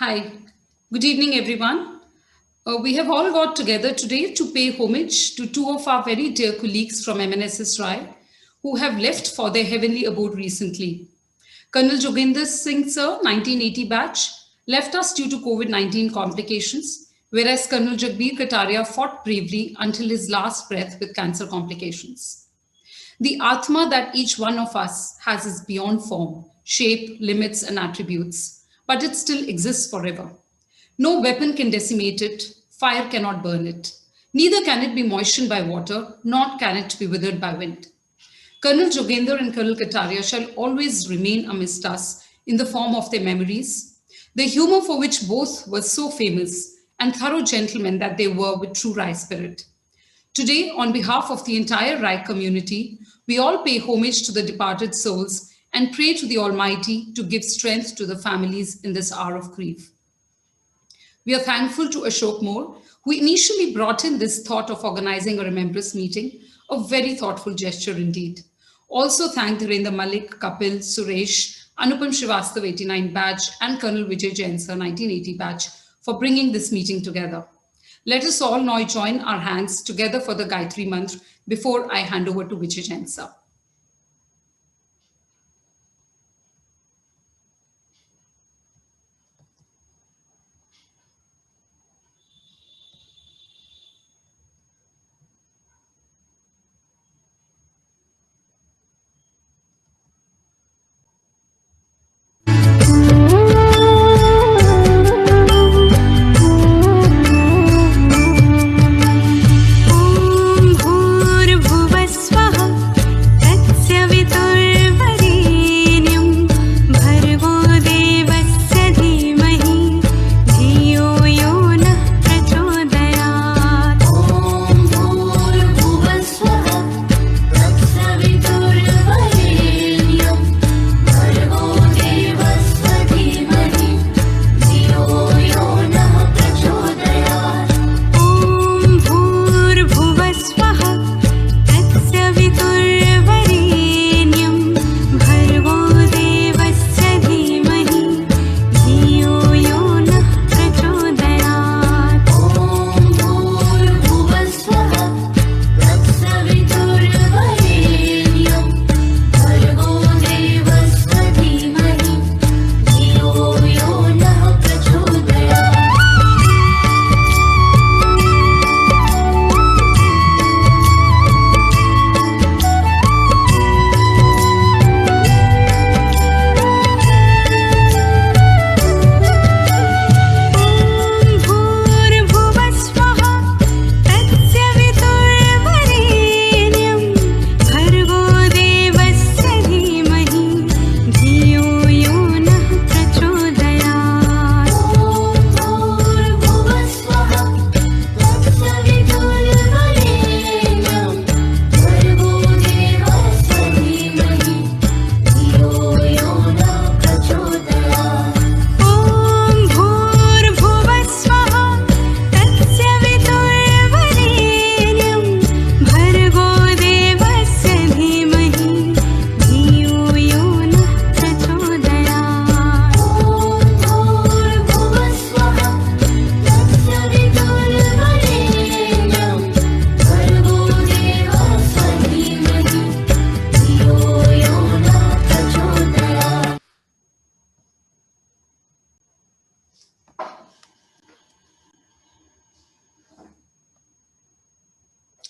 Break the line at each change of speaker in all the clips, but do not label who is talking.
Hi, good evening, everyone. We have all got together today to pay homage to two of our very dear colleagues from MNSS Rai who have left for their heavenly abode recently. Col Joginder Sir, 1980 batch, left us due to COVID-19 complications, whereas Col Jagbir Kataria fought bravely until his last breath with cancer complications. The atma that each one of us has is beyond form, shape, limits, and attributes, but it still exists forever. No weapon can decimate it, fire cannot burn it. Neither can it be moistened by water, nor can it be withered by wind. Colonel Joginder and Colonel Kataria shall always remain amidst us in the form of their memories, the humor for which both were so famous, and thorough gentlemen that they were with true Rai spirit. Today, on behalf of the entire Rai community, we all pay homage to the departed souls and pray to the Almighty to give strength to the families in this hour of grief. We are thankful to Ashok Mor, who initially brought in this thought of organizing a remembrance meeting, a very thoughtful gesture indeed. Also thank Dhirender Malik, Kapil, Suresh, Anupam Srivastava 89 batch, and Col Vijay Jain Sir 1980 batch for bringing this meeting together. Let us all now join our hands together for the Gayatri Mantra before I hand over to Vijay Jain Sir.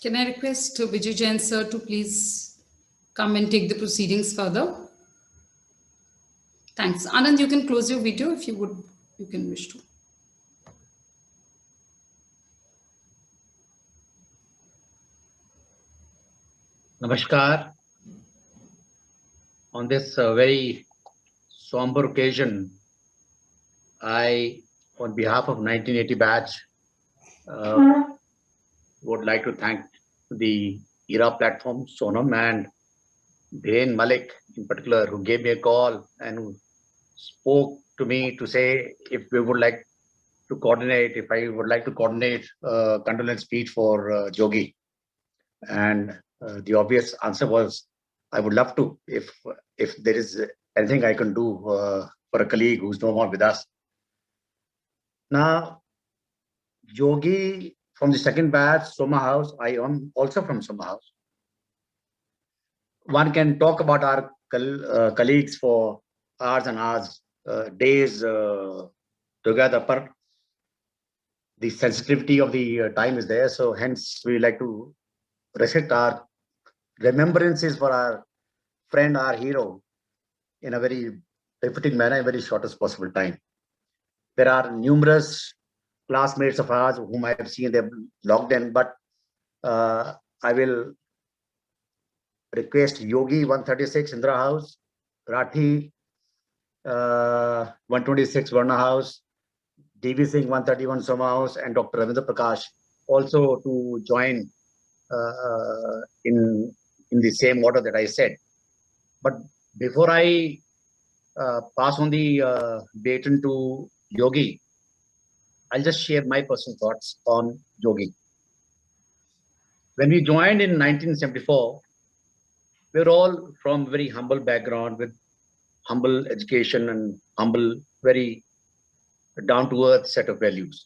Can I request Vijay Jain Sir to please come and take the proceedings further? Thanks. Anand, you can close your video if you can wish to.
Namaskar. On this very somber occasion, I, on behalf of 1980 batch, would like to thank the ERA platform, Sonam, and Dhirender Malik in particular, who gave me a call and who spoke to me to say if we would like to coordinate, if I would like to coordinate a condolence speech for Jogi. And the obvious answer was, I would love to, if there is anything I can do for a colleague who's no more with us. Now, Yogi from the second batch, Soma House. I am also from Soma House. One can talk about our colleagues for hours and hours, days together, but the sensitivity of the time is there. So hence we like to respect our remembrances for our friend, our hero, in a very befitting manner, in very shortest possible time. There are numerous classmates of ours whom I have seen, they've logged in, but I will request Yogi 136 Indra House, Rathi 126 Varna House, DV Singh 131 Soma House, and Dr. Ravindra Prakash also to join in the same order that I said. But before I pass on the baton to Yogi, I'll just share my personal thoughts on Yogi. When we joined in 1974, we were all from very humble background with humble education and humble, very down-to-earth set of values.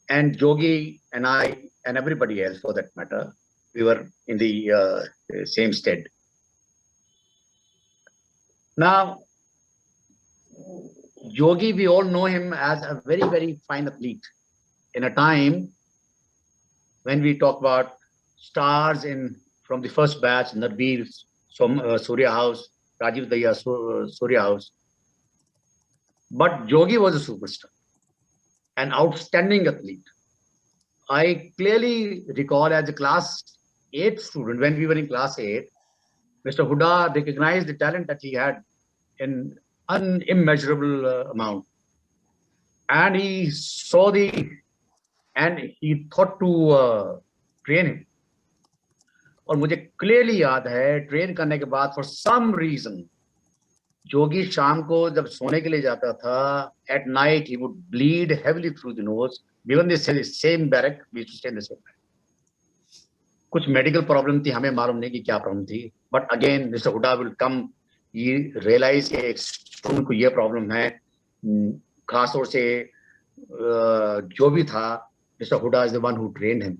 And Yogi and I and everybody else, for that matter, we were in the same stead. Now, Yogi, we all know him as a very, very fine athlete. In a time when we talk about stars from the first batch, Narbir, Surya House, Rajiv Daya, Surya House. But Yogi was a superstar, an outstanding athlete. I clearly recall as a class 8 student, when we were in class 8, Mr. Huda recognized the talent that he had in an immeasurable amount. And he saw and he thought to train him. और मुझे clearly याद है train करने के बाद for some reason जोगी शाम को जब सोने के लिए जाता था at night he would bleed heavily through the nose given the same barrack we two stay in the same barrack कुछ मेडिकल प्रॉब्लम थी हमें मालूम नहीं कि क्या प्रॉब्लम थी but again Mister Hooda will come ये रियलाइज कि एक स्टूडेंट को ये प्रॉब्लम है खासतौर से जो भी था Mister Hooda is the one who trained him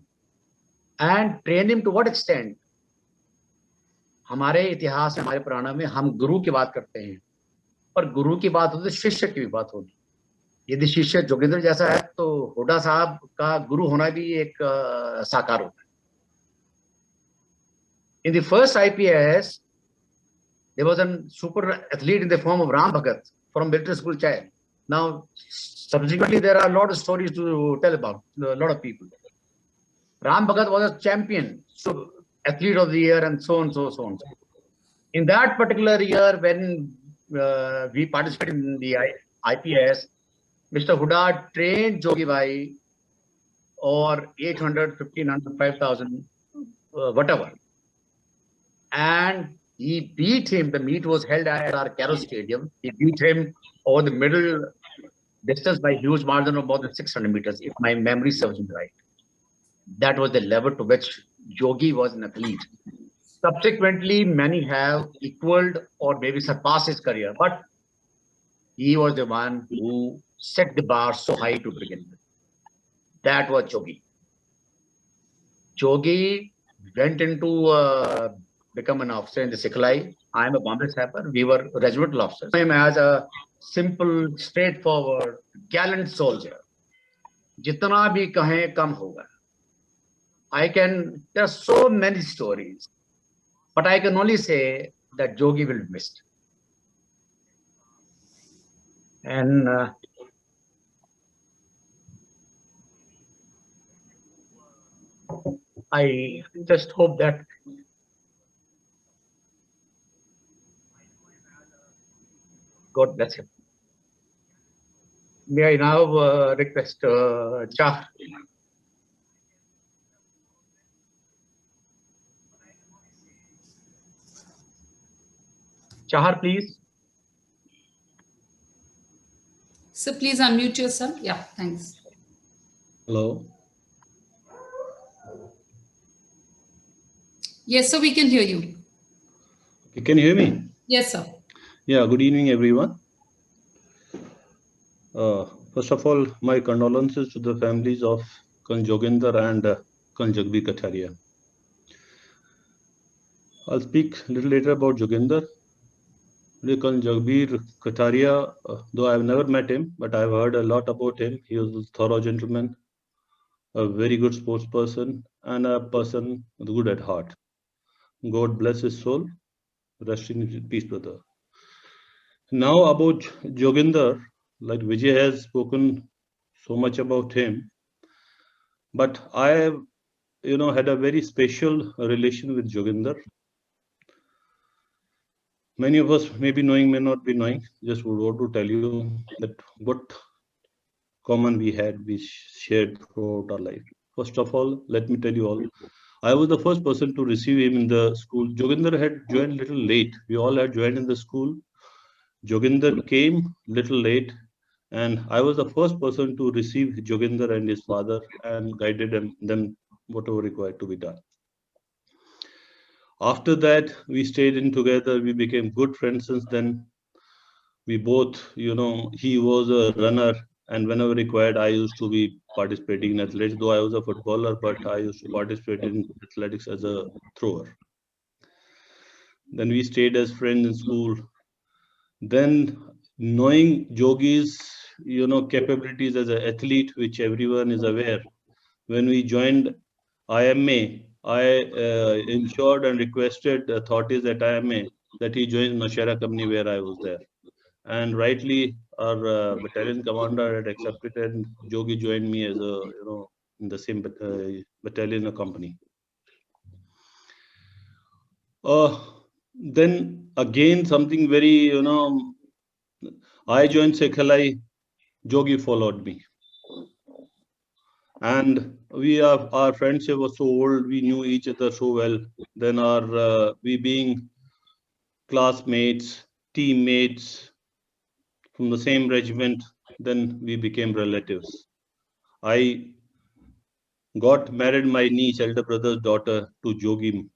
and train him to what extent हमारे इतिहास में हमारे पुराणों में हम गुरु की बात करते हैं और गुरु की बात होती है शिष्य की भी बात होगी यदि शिष्य जोगिंदर जैसा है तो हुडा साहब का गुरु होना भी एक साकार होता है In the first IPS, there was a super athlete in the form of Ram Bhagat from military school child. Now, subsequently, there are a lot of stories to tell about, a lot of people. Ram Bhagat was a champion, so athlete of the year and so on, so on. In that particular year, when we participated in the IPS, Mr. Huda trained Jogi Bhai or 800, 1500, 5000, whatever. And he beat him. The meet was held at our Caro Stadium. He beat him over the middle distance by huge margin of more than 600 meters, if my memory serves me right. That was the level to which Yogi was an athlete. Subsequently, many have equaled or maybe surpassed his career, but he was the one who set the bar so high to begin with. That was Yogi. Yogi went into become an officer in the Siklai. I am a Bombay Sapper. We were regimental officers. I am as a simple, straightforward, gallant soldier. Jitna bhi kahe kam hoga. There are so many stories, but I can only say that Yogi will be missed. And I just hope that God bless him. May I now request Chah. Chahar, please.
So please unmute yourself. Yeah, thanks.
Hello.
Yes, sir, we can hear you.
Okay, can you hear me?
Yes, sir.
Yeah, good evening, everyone. First of all, my condolences to the families of Col Joginder and Col Jagbir Kataria. I'll speak a little later about Joginder. Col Jagbir Kataria, though I've never met him, but I've heard a lot about him. He was a thorough gentleman, a very good sports person, and a person good at heart. God bless his soul. Rest in peace, brother. Now about Joginder, like Vijay has spoken so much about him, but I have, had a very special relation with Joginder. Many of us may be knowing, may not be knowing. Just would want to tell you that what common we had, we shared throughout our life. First of all, let me tell you all, I was the first person to receive him in the school. Joginder had joined little late. We all had joined in the school. Joginder came little late, and I was the first person to receive Joginder and his father and guided them whatever required to be done. After that, we stayed in together. We became good friends since then. We both, he was a runner, and whenever required, I used to be participating in athletics. Though I was a footballer, but I used to participate in athletics as a thrower. Then we stayed as friends in school. Then knowing Jogi's, capabilities as an athlete, which everyone is aware, when we joined IMA, I ensured and requested authorities at IMA that he join Nashera company where I was there. And rightly, our battalion commander had accepted, and Jogi joined me as a, in the same battalion or company. Then again, something very, I joined Sekhalai, Jogi followed me. And our friendship was so old, we knew each other so well. Then we being classmates, teammates from the same regiment, then we became relatives. I got married my niece, elder brother's daughter, to Jogi.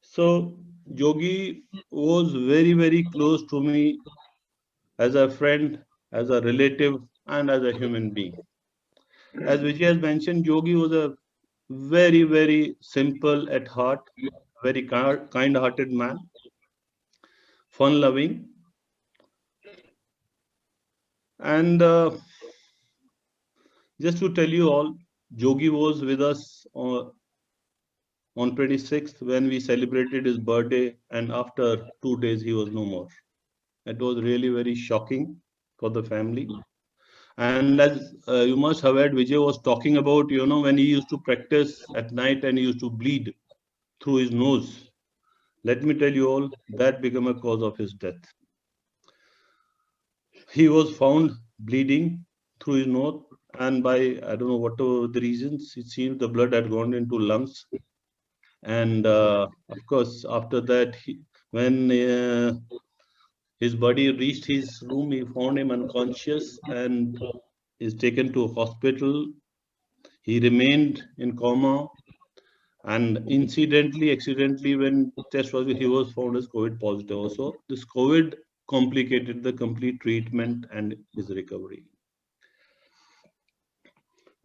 So Jogi was very, very close to me as a friend, as a relative, and as a human being. As Vijay has mentioned, Jogi was a very, very simple at heart, very kind-hearted man, fun-loving, and just to tell you all, Jogi was with us on 26th when we celebrated his birthday, and after 2 days he was no more. It was really very shocking for the family. And as you must have heard, Vijay was talking about, when he used to practice at night and he used to bleed through his nose. Let me tell you all, that became a cause of his death. He was found bleeding through his nose, and by, I don't know what were the reasons, it seemed the blood had gone into lungs. And of course, after that, when his body reached his room, he found him unconscious and is taken to a hospital. He remained in coma, and accidentally, when test was, he was found as COVID positive. Also, this COVID complicated the complete treatment and his recovery.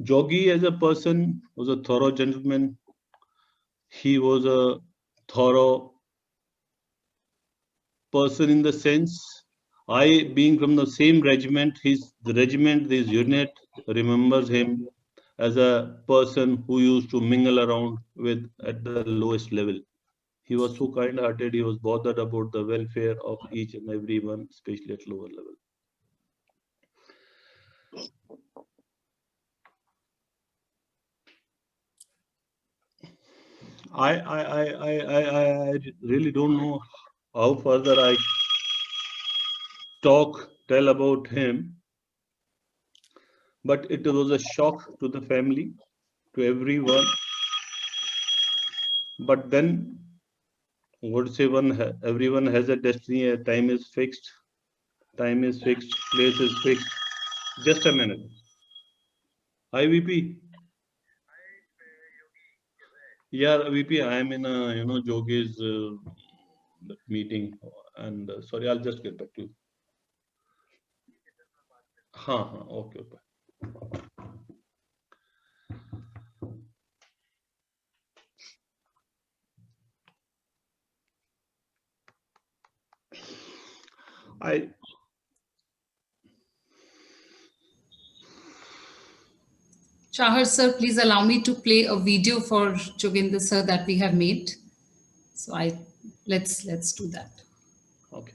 Jogi, as a person, was a thorough gentleman. He was a thorough person in the sense, I being from the same regiment, his unit remembers him as a person who used to mingle around with at the lowest level. He was so kind-hearted, he was bothered about the welfare of each and everyone, especially at lower level. I really don't know how further I tell about him, but it was a shock to the family, to everyone. But then, what say everyone has a destiny, a time is fixed, place is fixed. Just a minute. Hi, VP. Yeah, VP, I am in a, Jogi's meeting, and sorry, I'll just get back to you. Okay.
Chahar sir, please allow me to play a video for Joginder sir that we have made. So let's do that.
Okay.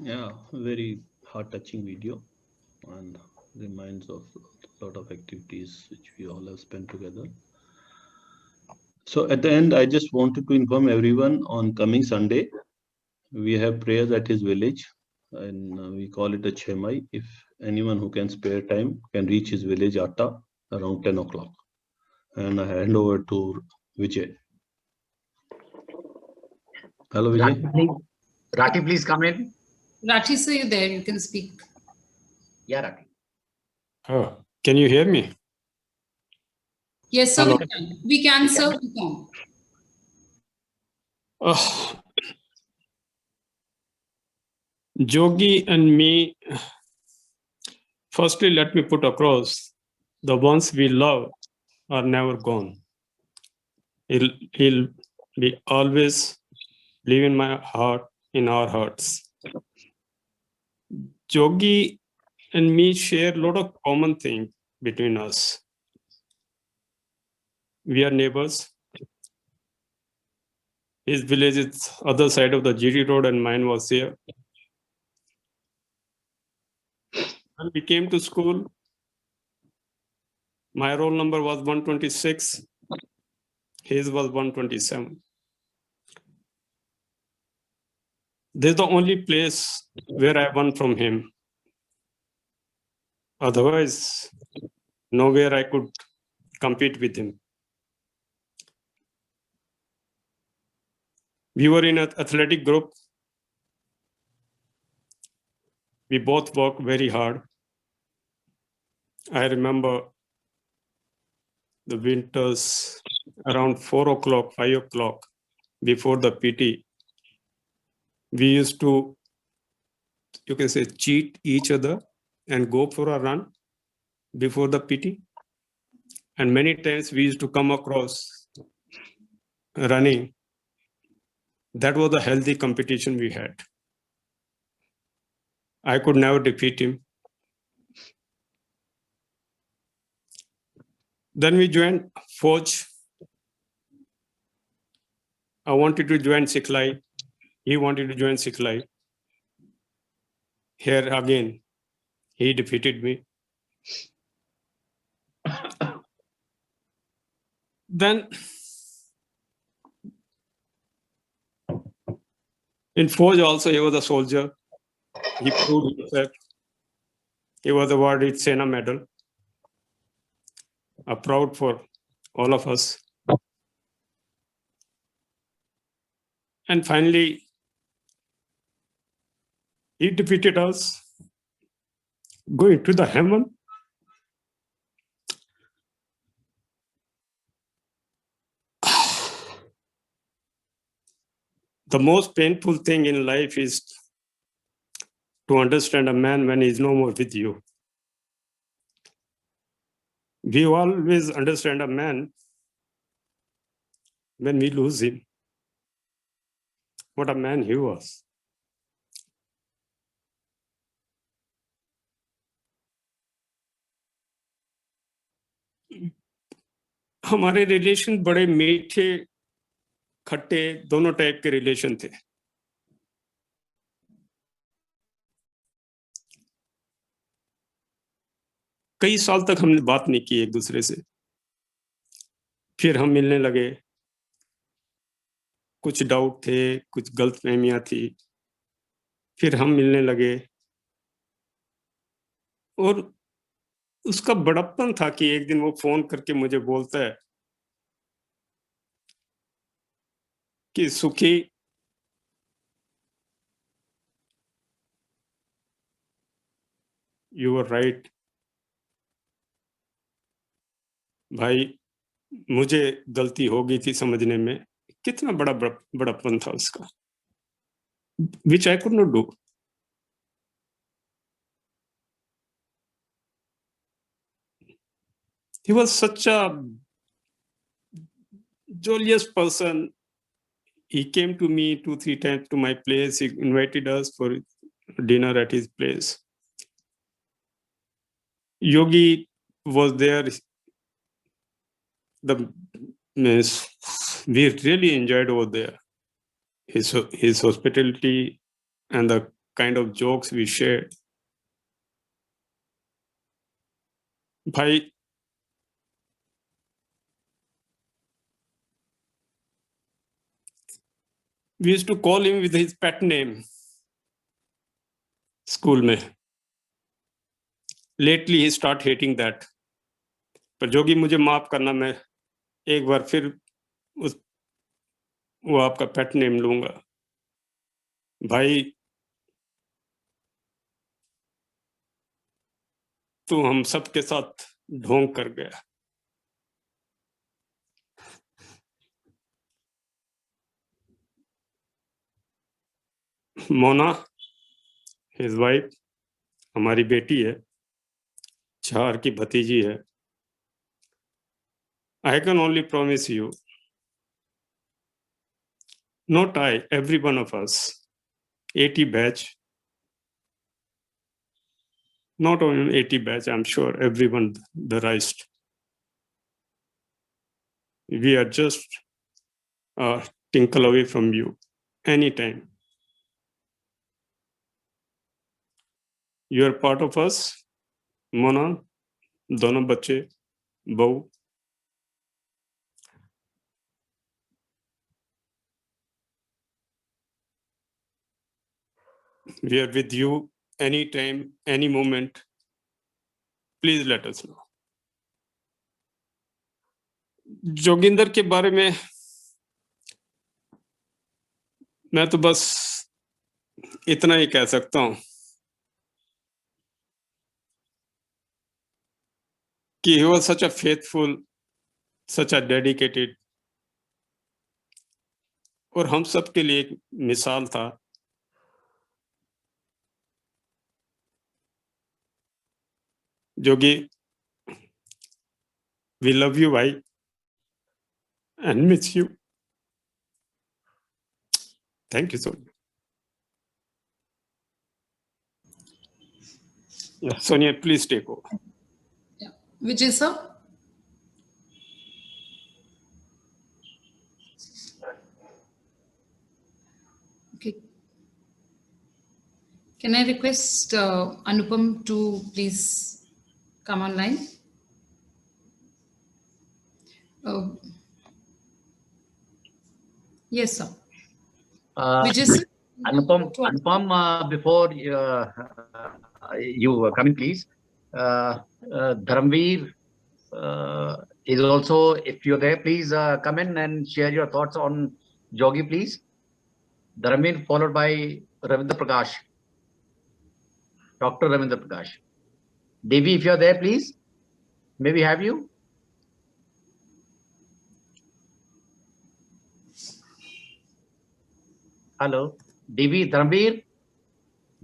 Yeah, very heart-touching video and reminds of a lot of activities which we all have spent together. So at the end, I just wanted to inform everyone on coming Sunday, we have prayers at his village and we call it a Chemai. If anyone who can spare time can reach his village Atta around 10 o'clock. And I hand over to Vijay. Hello, Vijay.
Rati, please come in.
Rathi sir, you there? You can speak.
Yeah, Rati.
Oh, can you hear me?
Yes, sir.
Hello.
We can, sir. We can.
Jogi and me, firstly, let me put across the ones we love are never gone. He'll be always live in my heart, in our hearts. Jogi and me share a lot of common things between us. We are neighbors. His village is other side of the GT road and mine was here. When we came to school, my roll number was 126. His was 127. This is the only place where I won from him. Otherwise, nowhere I could compete with him. We were in an athletic group. We both worked very hard. I remember the winters around 4 o'clock, 5 o'clock before the PT. We used to, you can say, cheat each other and go for a run before the PT. And many times we used to come across running. That was a healthy competition we had. I could never defeat him. Then we joined Forge. I wanted to join Siklai. He wanted to join Siklai. Here again, he defeated me. Then in Forge also, he was a soldier. He proved himself. He was awarded Sena Medal. A proud for all of us. And finally, he defeated us, going to the heaven. The most painful thing in life is to understand a man when he's no more with you. We always understand a man when we lose him. What a man he was. हमारे relation बड़े मीठे खट्टे दोनों type के relation थे. कई साल तक हमने बात नहीं की एक दूसरे से. फिर हम मिलने लगे. कुछ डाउट थे, कुछ गलतफहमियां थी. फिर हम मिलने लगे. और उसका बड़प्पन था कि एक दिन वो फोन करके मुझे बोलता है कि सुखी, यू आर राइट भाई, मुझे गलती हो गई थी समझने में. कितना बड़प्पन था उसका, which I could not do. He was such a joyous person. He came to me 2-3 times to my place. He invited us for dinner at his place. Yogi was there. We really enjoyed over there. His hospitality and the kind of jokes we shared. Bhai, we used to call him with his pet name. School में. Lately he start hating that. पर जोगी मुझे माफ करना, मैं एक बार फिर वो आपका पेट नेम लूंगा. भाई तू हम सबके साथ ढोंग कर गया. मोना, his wife, हमारी बेटी है, 4 की भतीजी है. I can only promise you, not I, every one of us, 80 batch, not only 80 batch, I'm sure everyone, the rest, we are just a tinkle away from you anytime. You are part of us. Mona, दोनों बच्चे, बहू. We are with you anytime, any moment. Please let us know. Joginder के बारे में मैं तो बस इतना ही कह सकता हूं कि he was such a faithful, such a dedicated, और हम सब के लिए एक मिसाल था Jogi, we love you, bhai, and miss you. Thank you so much. Yeah, Sonia, please take over.
Yeah. Vijay sir? Okay. Can I request Anupam to please come online? Yes, sir. Vijay sir?
Anupam, before you come in, please. Dharamveer is also, if you're there, please come in and share your thoughts on Jogi, please. Dharamveer, followed by Ravindra Prakash. Dr. Ravindra Prakash. Devi, if you're there, please. May we have you? Hello. Devi, Dharamveer.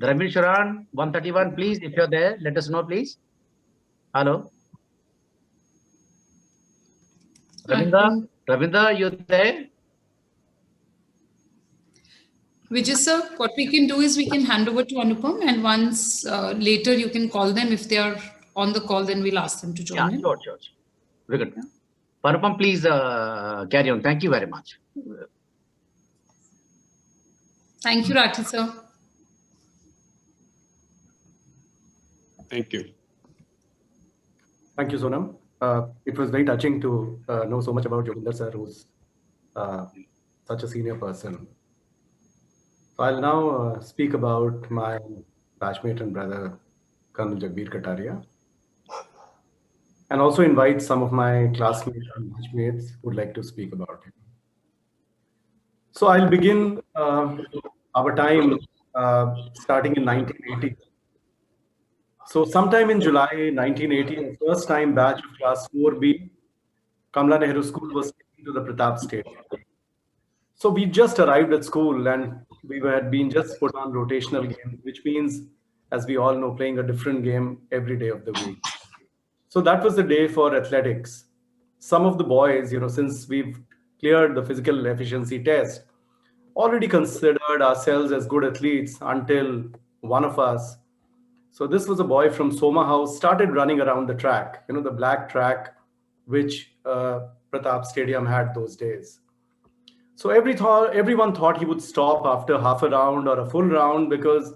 Dharamveer Sharan, 131, please. If you're there, let us know, please. Hello. Ravindra, you there?
Vijay sir, what we can do is we can hand over to Anupam, and once later you can call them. If they are on the call, then we'll ask them to join in.
Sure. Very good. Anupam, please carry on. Thank you very much.
Thank you, Rathi sir.
Thank you.
Thank you, Sonam. It was very touching to know so much about Joginder Sir, who's such a senior person. So I'll now speak about my batchmate and brother, Col Jagbir Kataria, and also invite some of my classmates and batchmates who would like to speak about him. So I'll begin our time starting in 1980. So sometime in July 1980, the first time batch of class 4B, Kamla Nehru School was taken to the Pratap Stadium. So we just arrived at school and we had been just put on rotational game, which means, as we all know, playing a different game every day of the week. So that was the day for athletics. Some of the boys, since we've cleared the physical efficiency test, already considered ourselves as good athletes until one of us. So this was a boy from Soma House, started running around the track, the black track, which Pratap Stadium had those days. So everyone thought he would stop after half a round or a full round, because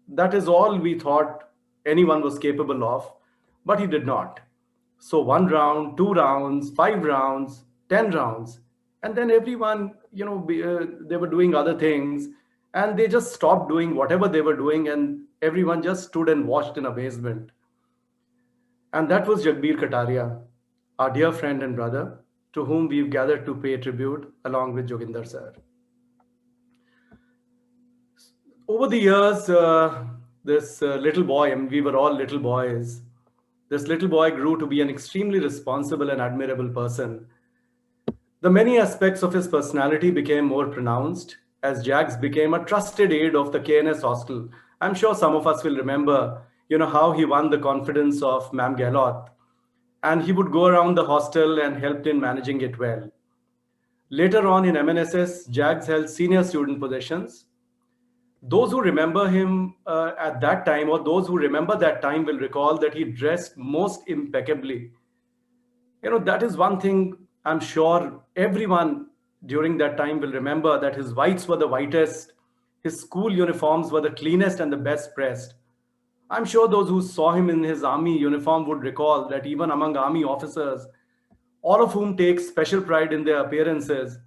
that is all we thought anyone was capable of, but he did not. So 1 round, 2 rounds, 5 rounds, 10 rounds, and then everyone, they were doing other things and they just stopped doing whatever they were doing, and everyone just stood and watched in amazement. And that was Jagbir Kataria, our dear friend and brother, to whom we've gathered to pay tribute along with Joginder Sir. Over the years, this little boy, and we were all little boys, this little boy grew to be an extremely responsible and admirable person. The many aspects of his personality became more pronounced as Jags became a trusted aide of the KNS hostel. I'm sure some of us will remember, how he won the confidence of Ma'am Gehlot, and he would go around the hostel and helped in managing it well. Later on in MNSS, Jags held senior student positions. Those who remember him at that time, or those who remember that time, will recall that he dressed most impeccably. That is one thing I'm sure everyone during that time will remember, that his whites were the whitest, his school uniforms were the cleanest and the best pressed. I'm sure those who saw him in his army uniform would recall that even among army officers, all of whom take special pride in their appearances,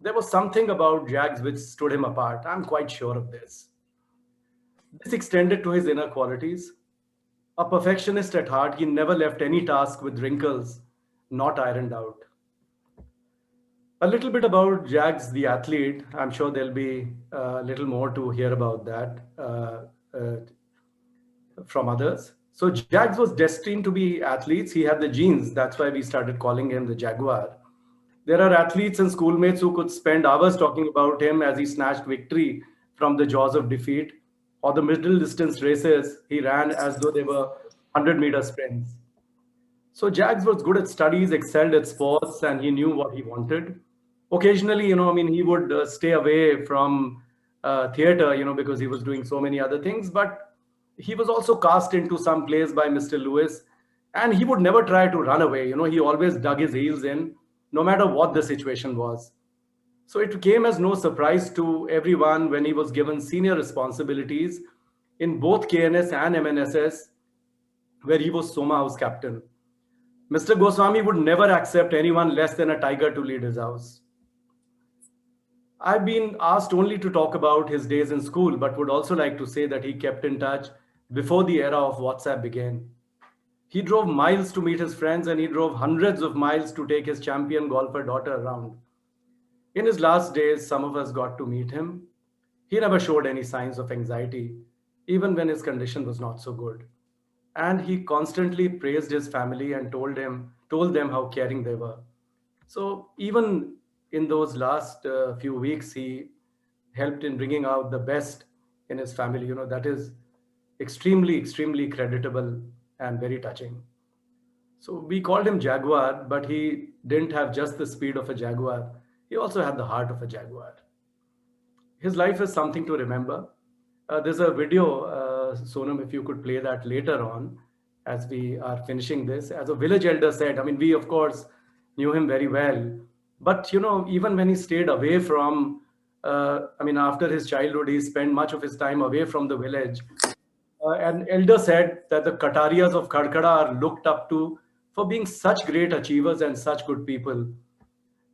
there was something about Jags which stood him apart. I'm quite sure of this. This extended to his inner qualities. A perfectionist at heart, he never left any task with wrinkles not ironed out. A little bit about Jags the athlete. I'm sure there'll be a little more to hear about that from others. So Jags was destined to be athletes. He had the genes. That's why we started calling him the Jaguar. There are athletes and schoolmates who could spend hours talking about him as he snatched victory from the jaws of defeat, or the middle distance races he ran as though they were 100-meter sprints. So Jags was good at studies, excelled at sports, and he knew what he wanted. Occasionally, he would stay away from theater, because he was doing so many other things, but he was also cast into some plays by Mr. Lewis, and he would never try to run away. He always dug his heels in, no matter what the situation was. So it came as no surprise to everyone when he was given senior responsibilities in both KNS and MNSS, where he was Soma House captain. Mr. Goswami would never accept anyone less than a tiger to lead his house. I've been asked only to talk about his days in school, but would also like to say that he kept in touch before the era of WhatsApp began. He drove miles to meet his friends, and he drove hundreds of miles to take his champion golfer daughter around. In his last days, some of us got to meet him. He never showed any signs of anxiety, even when his condition was not so good. And he constantly praised his family and told them how caring they were. So even in those last few weeks, he helped in bringing out the best in his family. That is extremely, extremely creditable and very touching. So we called him Jaguar, but he didn't have just the speed of a Jaguar. He also had the heart of a Jaguar. His life is something to remember. There's a video, Sonam, if you could play that later on as we are finishing this. As a village elder said, we of course knew him very well, but even when he stayed away from, after his childhood, he spent much of his time away from the village. An elder said that the Katarias of Karkada are looked up to for being such great achievers and such good people.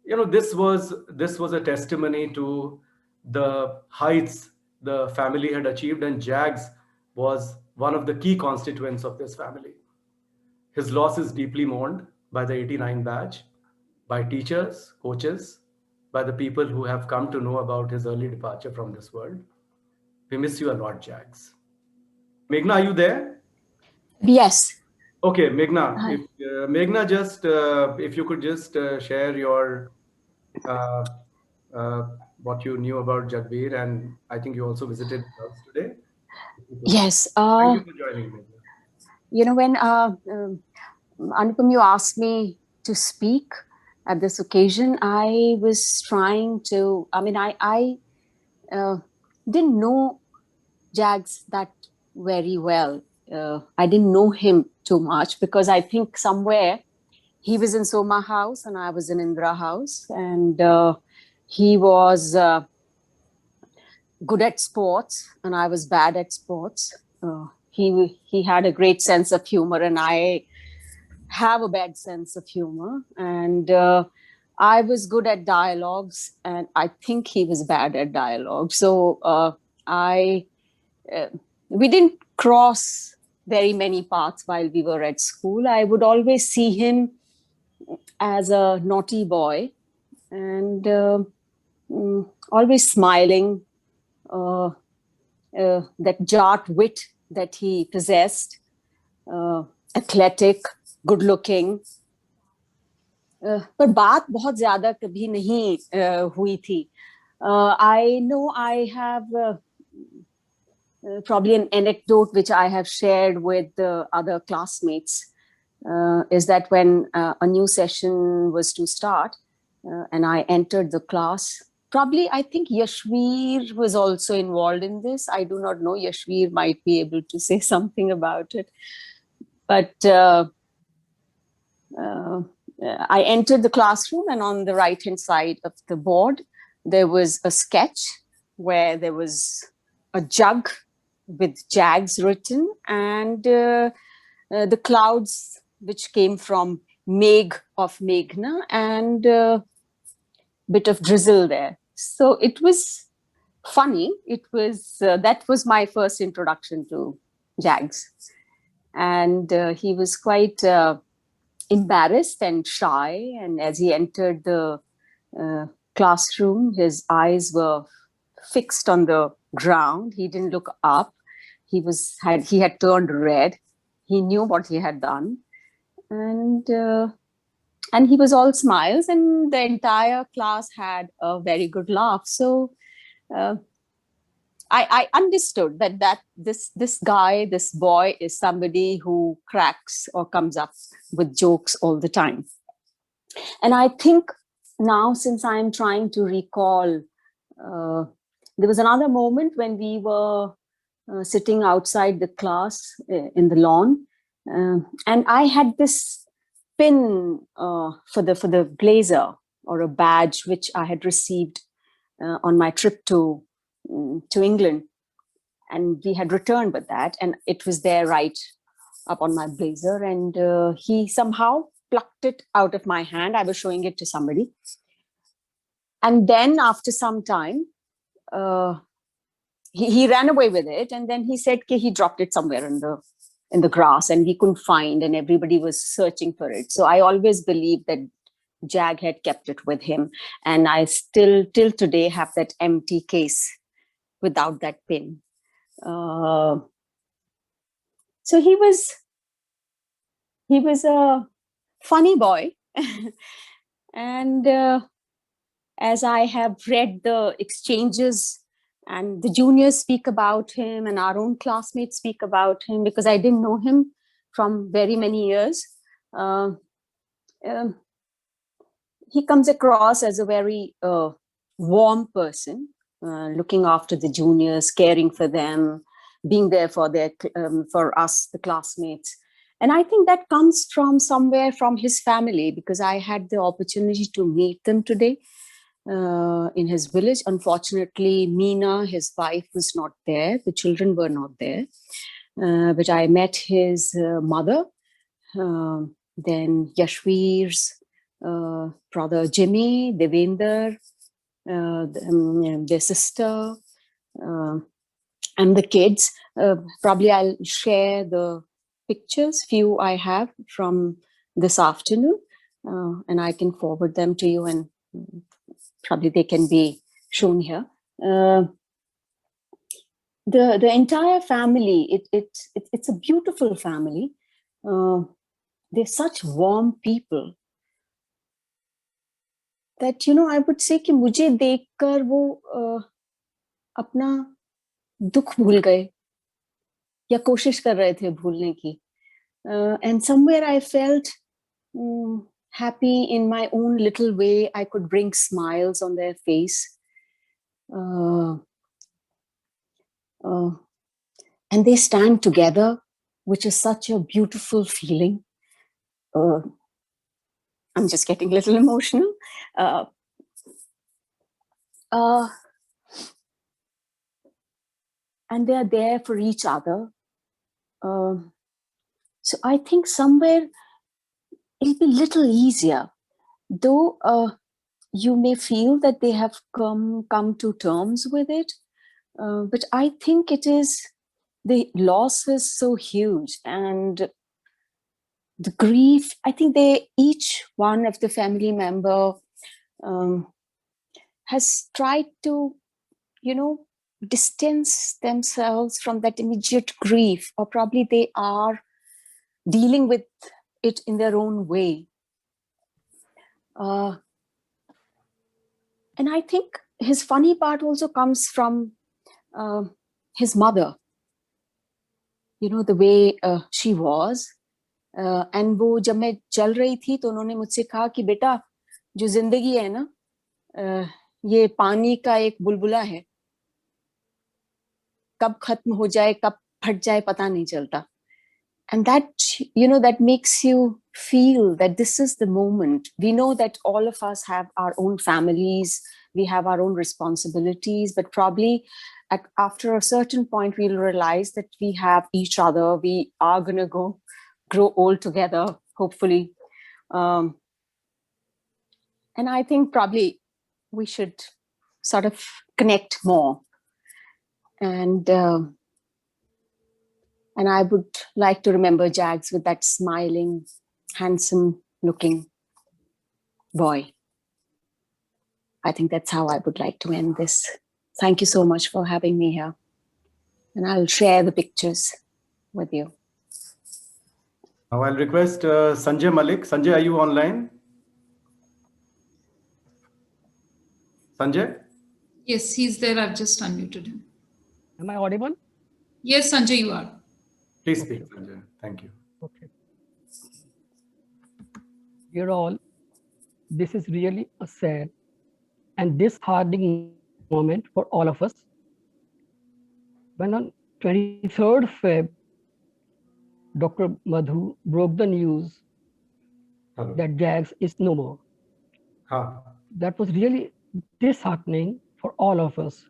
This was a testimony to the heights the family had achieved, and Jags was one of the key constituents of this family. His loss is deeply mourned by the 89 batch, by teachers, coaches, by the people who have come to know about his early departure from this world. We miss you a lot, Jags. Meghna, are you there?
Yes.
Okay, Meghna. Meghna, if you could just share your what you knew about Jagbir, and I think you also visited us today.
Yes.
Thank you for joining me.
When Anupam, you asked me to speak at this occasion, I was trying to. I didn't know Jags that very well. I didn't know him too much because I think somewhere he was in Soma House and I was in Indra House, and he was good at sports and I was bad at sports. He had a great sense of humor and I have a bad sense of humor. And I was good at dialogues and I think he was bad at dialogue. So we didn't cross very many paths while we were at school. I would always see him as a naughty boy and always smiling, that Jat wit that he possessed, athletic, good looking. पर बात बहुत ज्यादा कभी नहीं हुई थी. I know I have probably an anecdote which I have shared with the other classmates, is that when a new session was to start and I entered the class, probably I think Yashveer was also involved in this. I do not know. Yashveer might be able to say something about it. But I entered the classroom and on the right-hand side of the board, there was a sketch where there was a jug with Jags written and the clouds which came from Megh of Meghna and a bit of drizzle there. So it was funny. It was that was my first introduction to Jags. And he was quite embarrassed and shy. And as he entered the classroom, his eyes were fixed on the ground. He didn't look up. He had turned red. He knew what he had done. And he was all smiles, and the entire class had a very good laugh. So I understood that this guy, this boy is somebody who cracks or comes up with jokes all the time. And I think now, since I'm trying to recall, there was another moment when we were sitting outside the class in the lawn, and I had this pin for the blazer or a badge which I had received on my trip to England, and we had returned with that, and it was there right up on my blazer, and he somehow plucked it out of my hand. I was showing it to somebody, and then after some time he ran away with it, and then he said he dropped it somewhere in the grass and we couldn't find, and everybody was searching for it. So I always believed that Jag had kept it with him, and I still till today have that empty case without that pin. So he was a funny boy. And as I have read the exchanges and the juniors speak about him and our own classmates speak about him, because I didn't know him from very many years, he comes across as a very warm person, looking after the juniors, caring for them, being there for us, the classmates. And I think that comes from somewhere from his family, because I had the opportunity to meet them today in his village. Unfortunately, Meena, his wife, was not there. The children were not there. But I met his mother, then Yashvir's brother Jimmy, Dhirender, their sister, and the kids. Probably I'll share the pictures, few I have from this afternoon, and I can forward them to you, and probably they can be shown here. The entire family, it's a beautiful family. They're such warm people that, I would say कि मुझे देखकर वो अपना दुख भूल गए या कोशिश कर रहे थे भूलने की. And somewhere I felt happy in my own little way. I could bring smiles on their face. And they stand together, which is such a beautiful feeling. I'm just getting a little emotional. And they are there for each other. So I think somewhere it'll be a little easier, though you may feel that they have come to terms with it. But I think the loss is so huge, and the grief, I think each one of the family member has tried to, distance themselves from that immediate grief, or probably they are dealing with it in their own way. And I think his funny part also comes from his mother, the way she was. And वो जब मैं चल रही थी तो उन्होंने मुझसे कहा कि बेटा, जो जिंदगी है ना, ये पानी का एक बुलबुला है, कब खत्म हो जाए, कब फट जाए, पता नहीं चलता. And that, that makes you feel that this is the moment. We know that all of us have our own families, we have our own responsibilities, but probably after a certain point, we'll realize that we have each other. We are going to grow old together, hopefully. And I think probably we should sort of connect more. And I would like to remember Jags with that smiling, handsome-looking boy. I think that's how I would like to end this. Thank you so much for having me here. And I'll share the pictures with you.
Now I'll request Sanjay Malik. Sanjay, are you online? Sanjay?
Yes, he's there. I've just unmuted him.
Am I audible?
Yes, Sanjay, you are.
Please speak, Sanjay. Thank you.
Okay. Dear all, this is really a sad and disheartening moment for all of us. When on 23rd Feb, Dr. Madhu broke the news
Hello.
that Jags is no more.
Ha.
That was really disheartening for all of us.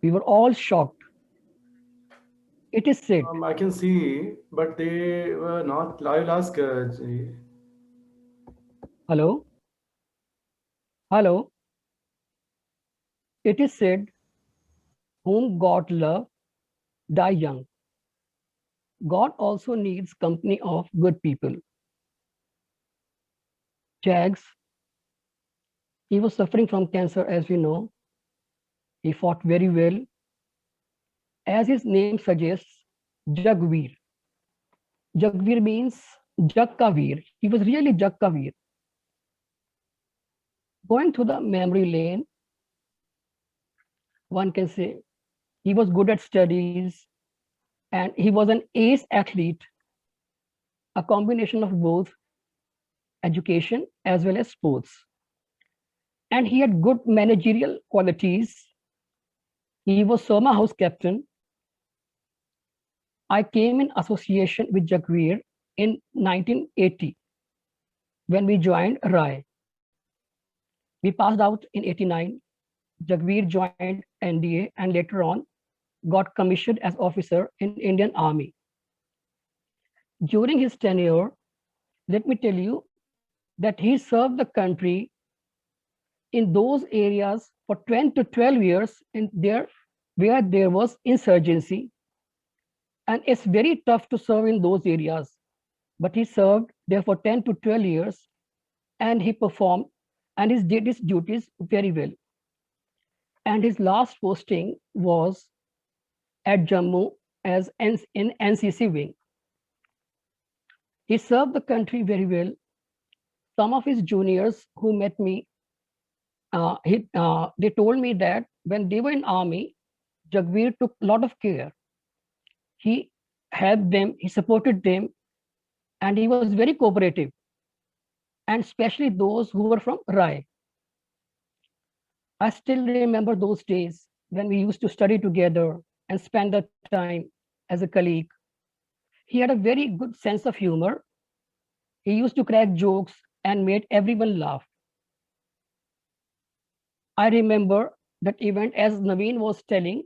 We were all shocked. It is said,
I can see, but they were not. I will ask.
hello? Hello? It is said, whom God loved, die young. God also needs company of good people. Jags, he was suffering from cancer, as we know. He fought very well. As his name suggests, Jagbir. Jagbir means Jag ka veer. He was really Jag ka veer. Going through the memory lane, one can say he was good at studies and he was an ace athlete, a combination of both education as well as sports. And he had good managerial qualities. He was Soma House captain. I came in association with Jagbir in 1980 when we joined Rai. We passed out in 89. Jagbir joined NDA and later on got commissioned as officer in Indian Army. During his tenure, let me tell you that he served the country in those areas for 10 to 12 years in there where there was insurgency. And it's very tough to serve in those areas. But he served there for 10 to 12 years and he performed and he did his duties very well. And his last posting was at Jammu as in NCC wing. He served the country very well. Some of his juniors who met me, they told me that when they were in army, Jagbir took a lot of care. He helped them, he supported them, and he was very cooperative, and especially those who were from Rai. I still remember those days when we used to study together and spend the time as a colleague. He had a very good sense of humor. He used to crack jokes and made everyone laugh. I remember that event as Naveen was telling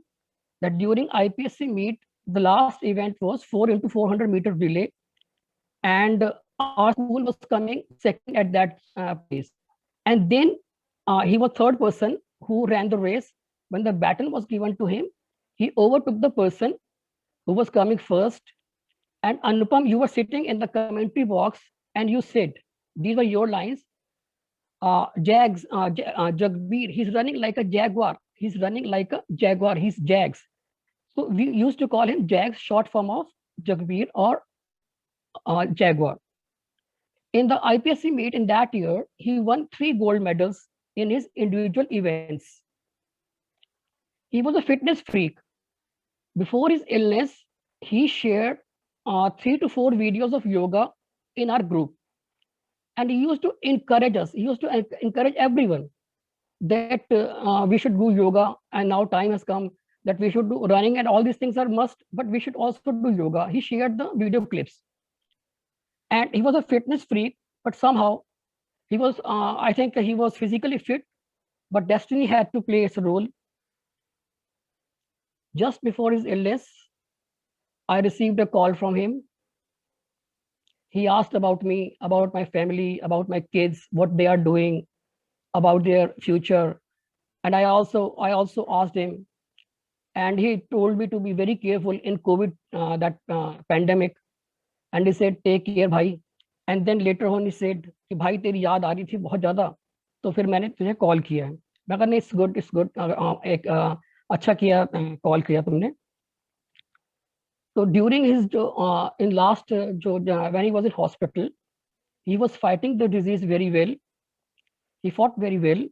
that during IPSC meet, the last event was 4 into 400 meter relay. And our school was coming second at that place. And then he was third person who ran the race. When the baton was given to him, he overtook the person who was coming first. And Anupam, you were sitting in the commentary box and you said, these were your lines. Jagbir, he's running like a jaguar. He's running like a jaguar. He's Jags. So we used to call him Jags, short form of Jagbir or Jaguar. In the IPSC meet in that year, he won 3 gold medals in his individual events. He was a fitness freak. Before his illness, he shared 3 to 4 videos of yoga in our group. And he used to encourage us. He used to encourage everyone that we should do yoga. And now time has come that we should do running and all these things are must, but we should also do yoga. He shared the video clips. And he was a fitness freak, but somehow he was, I think he was physically fit, but destiny had to play its role. Just before his illness, I received a call from him. He asked about me, about my family, about my kids, what they are doing, about their future. And I also asked him, and he told me to be very careful in COVID, that pandemic. And he said, take care, bhai. And then later on he said, कि भाई तेरी याद आ रही थी बहुत ज्यादा, तो फिर मैंने तुझे कॉल किया है. मैं कहा नहीं, it's good, एक अच्छा किया कॉल किया तुमने. So during his in last when he was in hospital, he was fighting the disease very well. He fought very well.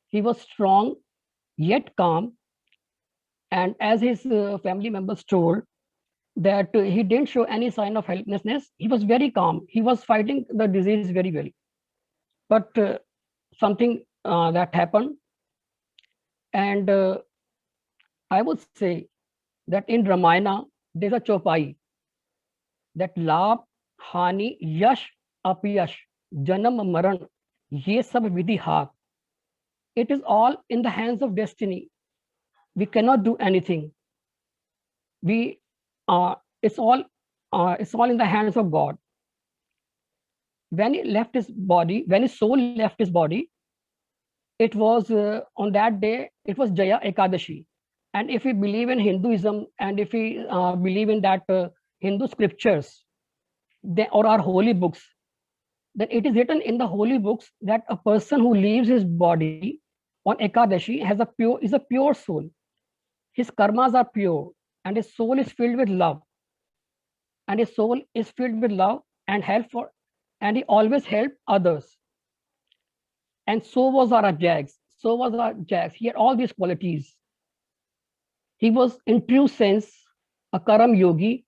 He was strong yet calm, And as his family members told, that he didn't show any sign of helplessness. He was very calm. He was fighting the disease very well. But something that happened, and I would say that in Ramayana, there's a chopai that labh, hani, yash, apyash, janam, maran, ye sab vidhi haat. It is all in the hands of destiny. We cannot do anything. We it's all in the hands of God. When he left his body, when his soul left his body, it was on that day, it was Jaya Ekadashi. And if we believe in Hinduism, and if we believe in that Hindu scriptures or our holy books, then it is written in the holy books that a person who leaves his body on Ekadashi is a pure soul. His karmas are pure, and his soul is filled with love. And his soul is filled with love and and he always helped others. And so was our Jags. So was our Jags. He had all these qualities. He was, in true sense, a Karam Yogi.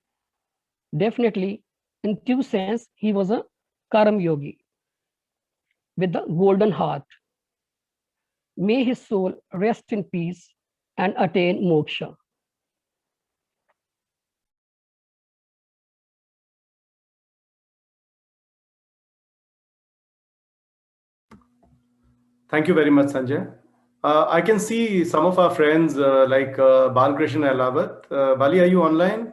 Definitely, in true sense, he was a Karam Yogi with the golden heart. May his soul rest in peace and attain moksha.
Thank you very much, Sanjay. I can see some of our friends like Balkrishna Alavat. Bali, are you online?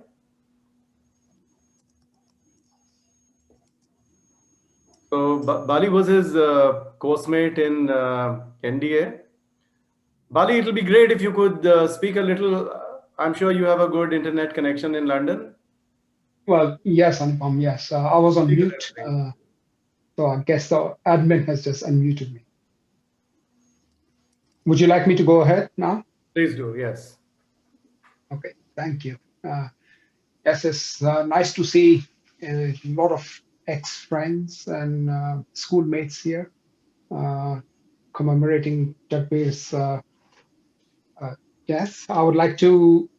So Bali was his course mate in NDA. Bali, it will be great if you could speak a little. I'm sure you have a good internet connection in London.
Well, yes, Anupam, yes. I was on mute, so I guess the admin has just unmuted me. Would you like me to go ahead now?
Please do, yes.
Okay, thank you. Yes, it's nice to see a lot of ex-friends and schoolmates here commemorating Jagbir's death. I would like to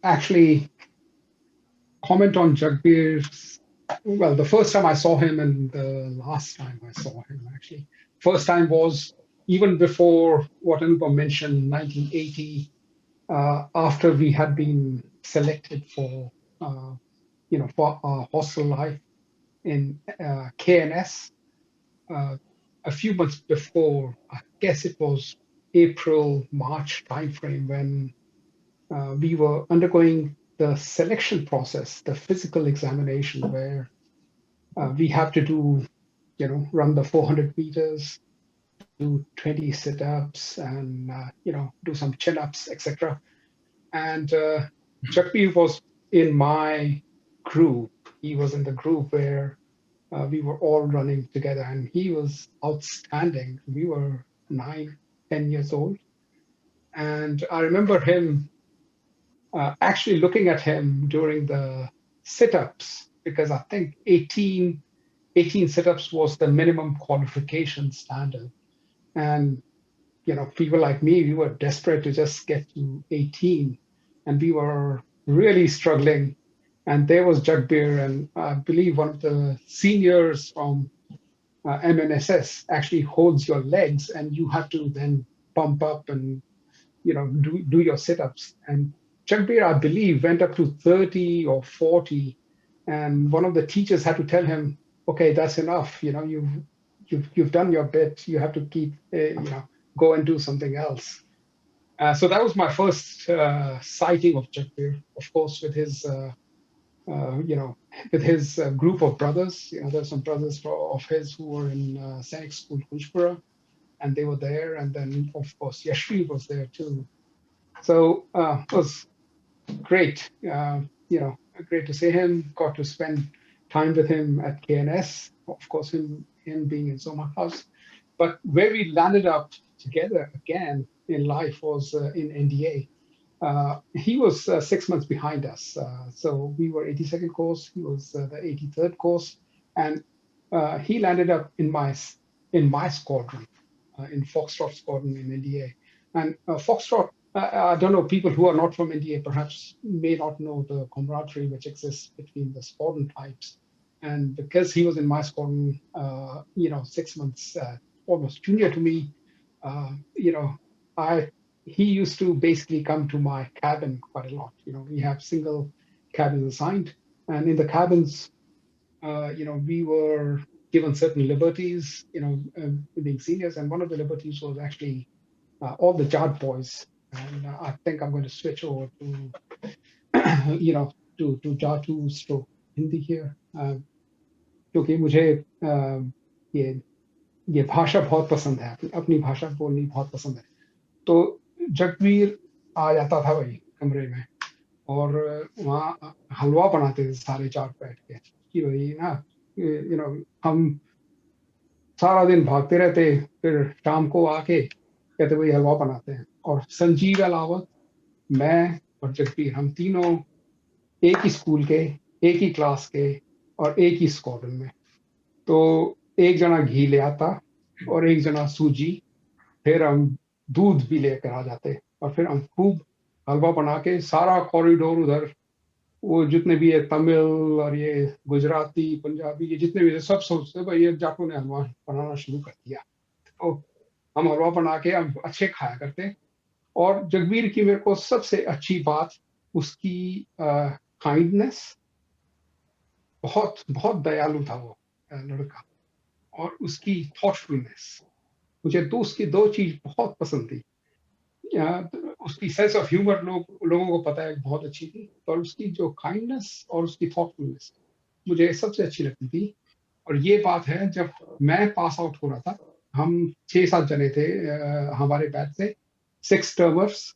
actually comment on Jagbir's, well, the first time I saw him and the last time I saw him, actually. First time was even before what Anupam mentioned, 1980, after we had been selected for, for our hostel life in KNS. A few months before, I guess it was April, March timeframe, when we were undergoing the selection process, the physical examination, where we have to do, run the 400 meters, do 20 sit-ups, and do some chin-ups, etc. And Jagbir was in my group. He was in the group where we were all running together, and he was outstanding. We were 9, 10 years old, and I remember him actually looking at him during the sit-ups, because I think 18 sit-ups was the minimum qualification standard. And, people like me, we were desperate to just get to 18, and we were really struggling. And there was Jagbir, and I believe one of the seniors from MNSS actually holds your legs, and you have to then pump up and, do your sit-ups. And Jagbir, I believe, went up to 30 or 40, and one of the teachers had to tell him, okay, that's enough. You've done your bit. You have to keep, go and do something else. So that was my first sighting of Jagbir, of course, with his, group of brothers. There's some brothers of his who were in Sainik School, Kunjpura, and they were there. And then, of course, Yashvi was there too. So it was great, great to see him. Got to spend time with him at KNS, of course, him being in Soma House. But where we landed up together again in life was in NDA. He was 6 months behind us. So we were 82nd course, he was the 83rd course, and he landed up in my squadron, in Foxtrot squadron in NDA. And Foxtrot I don't know, people who are not from India perhaps may not know the camaraderie which exists between the squadron types. And because he was in my squadron, 6 months almost junior to me, you know, he used to basically come to my cabin quite a lot. We have single cabins assigned, and in the cabins, we were given certain liberties, being seniors, and one of the liberties was actually all the Jat boys. And I think I'm going to switch over to, to Jatu stroke Hindi here, क्योंकि मुझे ये ये भाषा बहुत पसंद है, अपनी भाषा बोलनी बहुत पसंद है. तो जगबीर आ जाता था भाई कमरे में, और वहाँ हलवा बनाते थे सारे चार बैठ के, कि भाई ना हम सारा दिन भागते रहते, फिर शाम को आके कहते भाई हलवा बनाते हैं. और संजीव अलावत, मैं और जगबीर, हम तीनों एक ही स्कूल के, एक ही क्लास के और एक ही स्क्वाड्रन में. तो एक जना घी ले आता और एक जना सूजी, फिर हम दूध भी लेकर आ जाते, और फिर हम खूब हलवा बना के सारा कॉरिडोर उधर, वो जितने भी है तमिल और ये गुजराती पंजाबी, ये जितने भी सब सोचते भाई ये जाटों ने हलवा बनाना शुरू कर दिया. तो हम हलवा बना के हम अच्छे खाया करते. और जगबीर की मेरे को सबसे अच्छी बात उसकी काइंडनेस, बहुत बहुत दयालु था वो लड़का, और उसकी थॉटफुलनेस. मुझे तो उसकी दो चीज बहुत पसंद थी. उसकी सेंस ऑफ ह्यूमर लोगों को पता है बहुत अच्छी थी, पर उसकी जो काइंडनेस और उसकी थॉटफुलनेस मुझे सबसे अच्छी लगती थी. और ये बात है, जब मैं पास आउट हो रहा था, हम 6-7 जने थे हमारे बैच से, 6 टर्मर्स.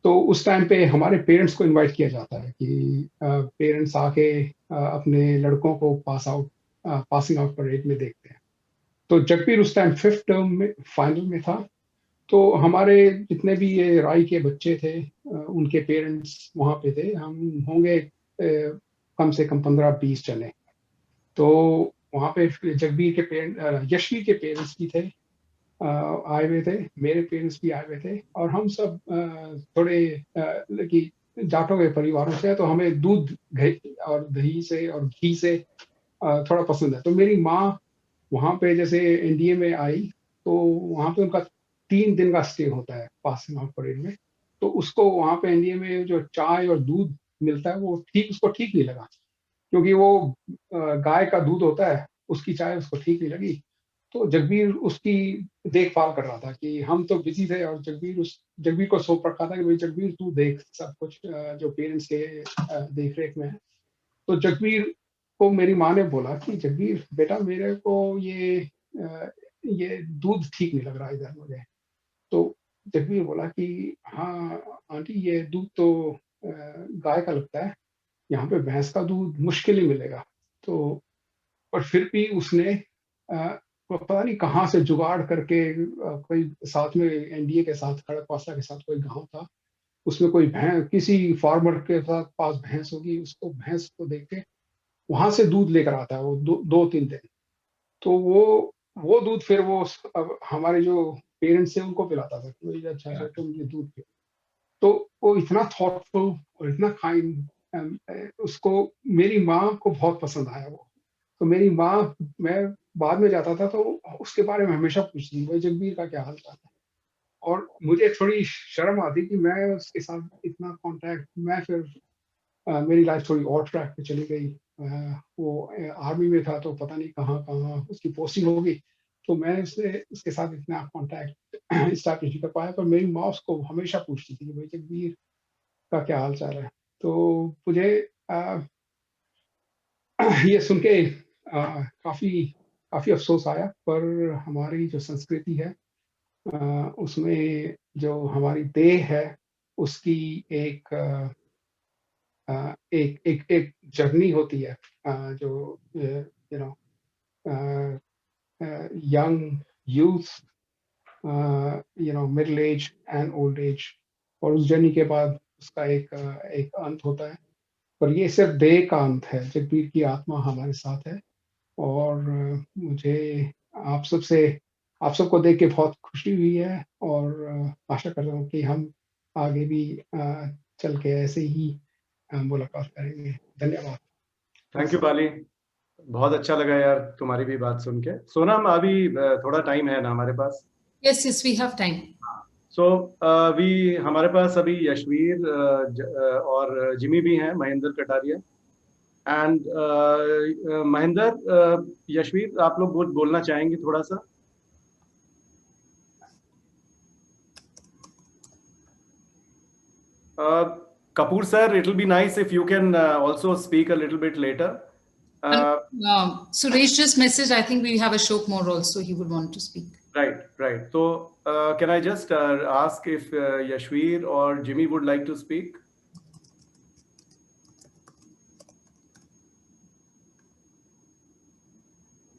तो उस टाइम पे हमारे पेरेंट्स को इनवाइट किया जाता है कि पेरेंट्स आके अपने लड़कों को पासिंग आउट परेड में देखते हैं. तो जगबीर उस टाइम 5th टर्म में फाइनल में था. तो हमारे जितने भी ये राय के बच्चे थे, उनके पेरेंट्स वहाँ पे थे. हम होंगे कम से कम 15-20 जने. तो वहाँ पे जगबीर के पेरेंट्स, यशवी के पेरेंट्स भी थे, आए हुए थे, मेरे पेरेंट्स भी आए हुए थे. और हम सब थोड़े जाटों के परिवारों से, तो हमें दूध और दही से और घी से थोड़ा पसंद है. तो मेरी माँ वहाँ पे जैसे एनडीए में आई, तो वहाँ पे उनका 3 दिन का स्टे होता है पासिंग आउट परेड में. तो उसको वहाँ पे एनडीए में जो चाय और दूध मिलता है, वो उसको ठीक नहीं लगा, क्योंकि वो गाय का दूध होता है, उसकी चाय उसको ठीक नहीं लगी. तो जगबीर उसकी देखभाल कर रहा था कि हम तो बिजी थे, और जगबीर को सौंप रखा था कि भाई जगबीर तू देख सब कुछ जो पेरेंट्स के देख रेख में है. तो जगबीर को मेरी माँ ने बोला कि जगबीर बेटा, मेरे को ये दूध ठीक नहीं लग रहा इधर मुझे. तो जगबीर बोला कि हाँ आंटी, ये दूध तो गाय का लगता है, यहाँ पे भैंस का दूध मुश्किल ही मिलेगा. तो पर फिर भी उसने पता नहीं कहाँ से जुगाड़ करके, कोई साथ में एनडीए के साथ, खड़कवासला के साथ कोई गांव था, उसमें कोई भैंस, किसी फार्मर के साथ पास भैंस होगी, उसको भैंस को देख के वहां से दूध लेकर आता है वो 2-3 दिन. तो वो दूध फिर वो हमारे जो पेरेंट्स थे उनको पिलाता था कि भाई अच्छा तुम ये दूध पियो. तो वो इतना थॉटफुल और इतना काइंड, उसको मेरी माँ को बहुत पसंद आया वो. तो मेरी माँ, मैं बाद में जाता था तो उसके बारे में हमेशा पूछती थी, भाई जगबीर का क्या हाल चाल है. और मुझे थोड़ी शर्म आती कि मैं उसके साथ इतना कांटेक्ट, मैं फिर मेरी लाइफ थोड़ी और ट्रैक पे चली गई. वो आर्मी में था, तो पता नहीं कहाँ कहाँ उसकी पोस्टिंग होगी, तो मैं उसके साथ इतना कांटेक्ट स्टार्ट नहीं कर पाया. पर मेरी माँ उसको हमेशा पूछती थी कि भाई जगबीर का क्या हाल चाल है. तो मुझे ये सुन के काफी अफसोस आया. पर हमारी जो संस्कृति है, उसमें जो हमारी देह है, उसकी एक जर्नी होती है, जो young youth, middle age and old age, और उस जर्नी के बाद उसका एक अंत होता है. पर ये सिर्फ देह का अंत है. जगबीर की आत्मा हमारे साथ है. और मुझे आप सबको देख के बहुत खुशी हुई है, और आशा कर रहा हूँ कि हम आगे भी चल के ऐसे ही मुलाकात करेंगे। धन्यवाद।
थैंक यू पाली, बहुत अच्छा लगा यार तुम्हारी भी बात सुन के। सोनम, अभी थोड़ा टाइम है ना हमारे पास?
Yes, yes, we have time.
सो हमारे पास अभी यशवीर और जिमी भी हैं, महेंद्र कटारिया एंड महेंद्र। यशवीर, आप लोग बोलना चाहेंगे थोड़ा सा? Kapoor sir, it will be nice if you can also speak a little bit later.
Suresh just messaged, I think we have Ashok Mor also, he would want to speak.
Right, right. So can I just ask if Yashveer or Jimmy would like to speak?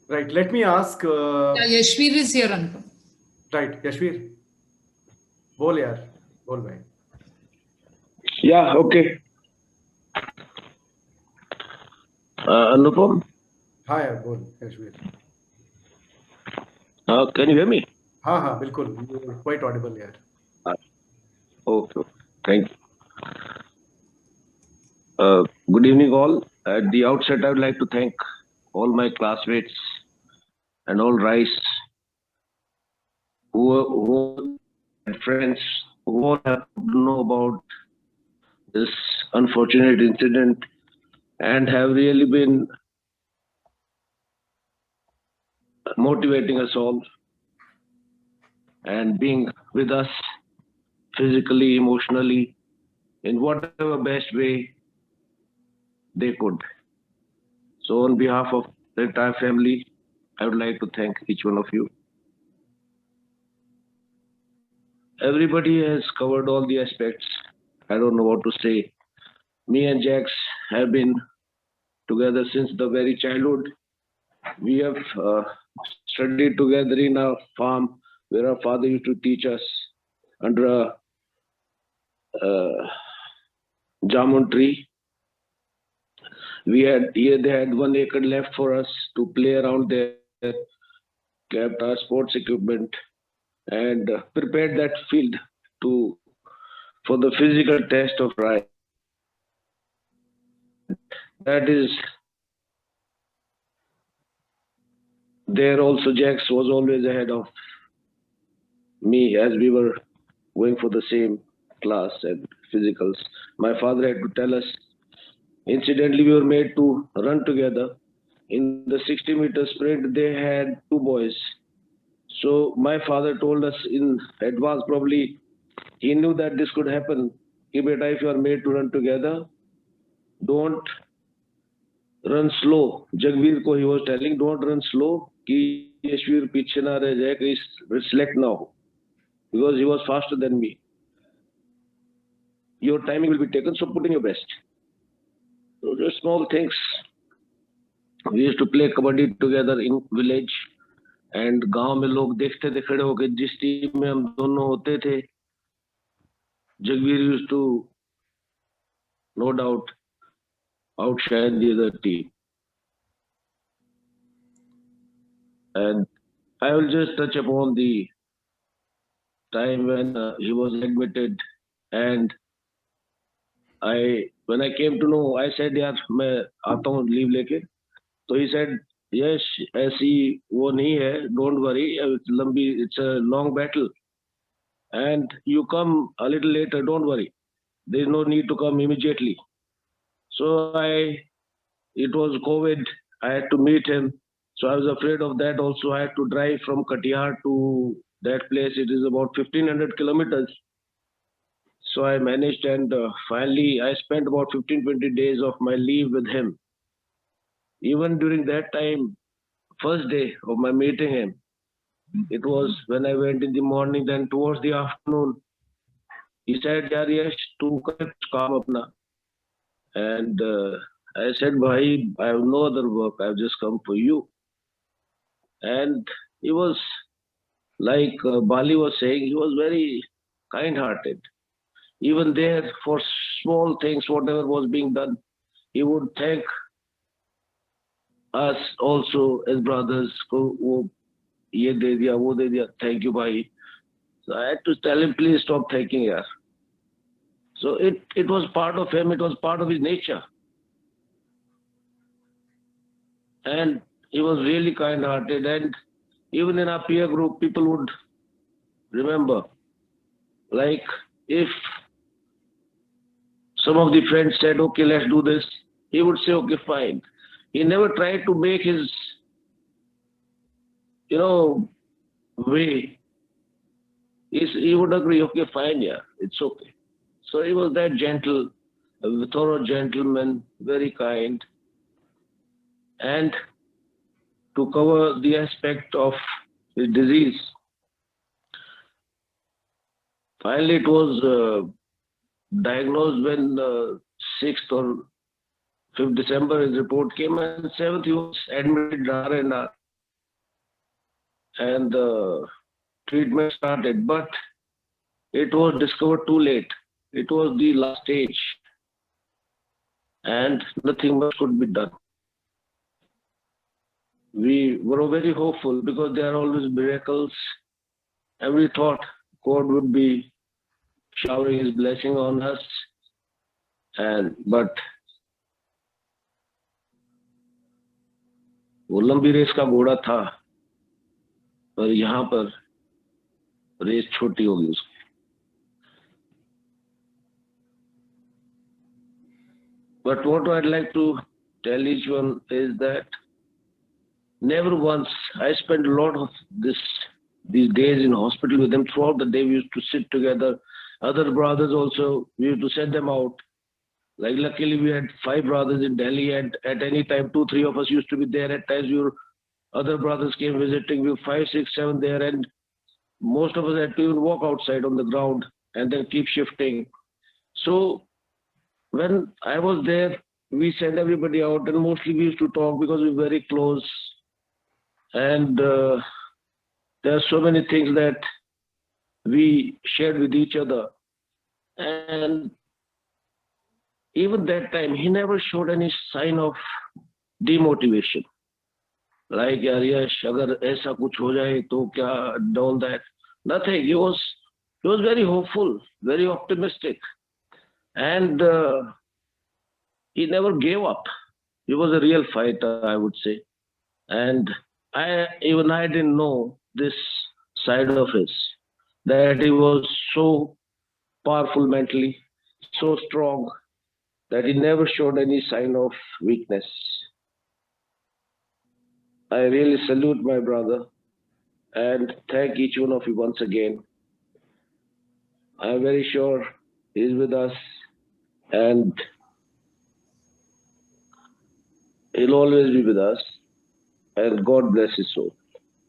Right, let me ask.
Yeah, Yashveer is here, Anupam.
Right, Yashveer. Bol yaar, bol bhai.
Yeah, okay. Anupam,
हाँ यार, बोल Yashveer.
can you hear me?
हाँ हाँ बिल्कुल, you're quite audible यार।
Okay, thank you. Good evening all. At the outset, I would like to thank all my classmates and all Rais who and friends who all have to know about this unfortunate incident and have really been motivating us all and being with us physically, emotionally, in whatever best way they could. So on behalf of the entire family, I would like to thank each one of you. Everybody has covered all the aspects. I don't know what to say. Me and Jax have been together since the very childhood. We have studied together in a farm where our father used to teach us under a jamun tree. They had 1 acre left for us to play around there, kept our sports equipment and prepared that field for the physical test of Rai. That is, there also Jax was always ahead of me as we were going for the same class and physicals. My father had to tell us, incidentally, we were made to run together. In the 60-meter sprint, they had 2 boys. So my father told us in advance, probably he knew that this could happen. Ki beta, if you are made to run together, don't run slow. Jagbir ko he was telling, don't run slow. Ki Yashveer piche na reh jaye, ki select na ho. Because he was faster than me. Your timing will be taken, so put in your best. So just small things. We used to play kabaddi together in village. And गांव में लोग देखते थे खड़े होके, जिस team में हम दोनों होते थे, Jagbir used to, no doubt, outshine the other team. And I will just touch upon the time when he was admitted, and when I came to know, I said, "Yaar, मैं आता हूँ leave लेके." So he said, "Yes, ऐसी वो नहीं है, don't worry, it's a long battle, and you come a little later, don't worry. There's no need to come immediately." So it was COVID, I had to meet him. So I was afraid of that also. I had to drive from Kataria to that place. It is about 1500 kilometers. So I managed, and finally I spent about 15-20 days of my leave with him. Even during that time, first day of my meeting him, it was when I went in the morning, then towards the afternoon, he said, "Yaar, yes, tu kar kaam apna." And I said, "Bhai, I have no other work. I have just come for you." And he was, like Bali was saying, he was very kind-hearted. Even there, for small things, whatever was being done, he would thank us also as brothers. "Wo ye de diya, wo de diya. Thank you, bhai." So I had to tell him, "Please stop thanking, yaar. So it was part of him, it was part of his nature. And he was really kind-hearted, and even in our peer group, people would remember. Like if some of the friends said, okay, let's do this, he would say, okay, fine. He never tried to make his, way. He would agree, okay, fine, yeah, it's okay. So he was that gentle, a thorough gentleman, very kind. And to cover the aspect of his disease, finally it was diagnosed when 6th or 5th December his report came, and 7th he was admitted R&R, and treatment started, but it was discovered too late. It was the last stage, and nothing much could be done. We were very hopeful because there are always miracles, and we thought God would be showering His blessing on us, but वो लंबी race का घोड़ा था, पर यहाँ पर race छोटी होगी उसकी. But what I'd like to tell each one is that never once, I spent a lot of these days in hospital with them. Throughout the day, we used to sit together. Other brothers also, we used to send them out. Like luckily, we had 5 brothers in Delhi, and at any time, 2, 3 of us used to be there. At times, other brothers came visiting. We were 5, 6, 7 there, and most of us had to even walk outside on the ground and then keep shifting. So when I was there, we sent everybody out, and mostly we used to talk because we were very close. And there are so many things that we shared with each other. And even that time, he never showed any sign of demotivation. Like, Yash, agar aisa kuch ho jaye, to kya, down that. Nothing. He was very hopeful, very optimistic. And he never gave up. He was a real fighter, I would say. And I didn't know this side of his, that he was so powerful mentally, so strong, that he never showed any sign of weakness. I really salute my brother and thank each one of you once again. I'm very sure he's with us, and he'll always be with us, and God bless his soul.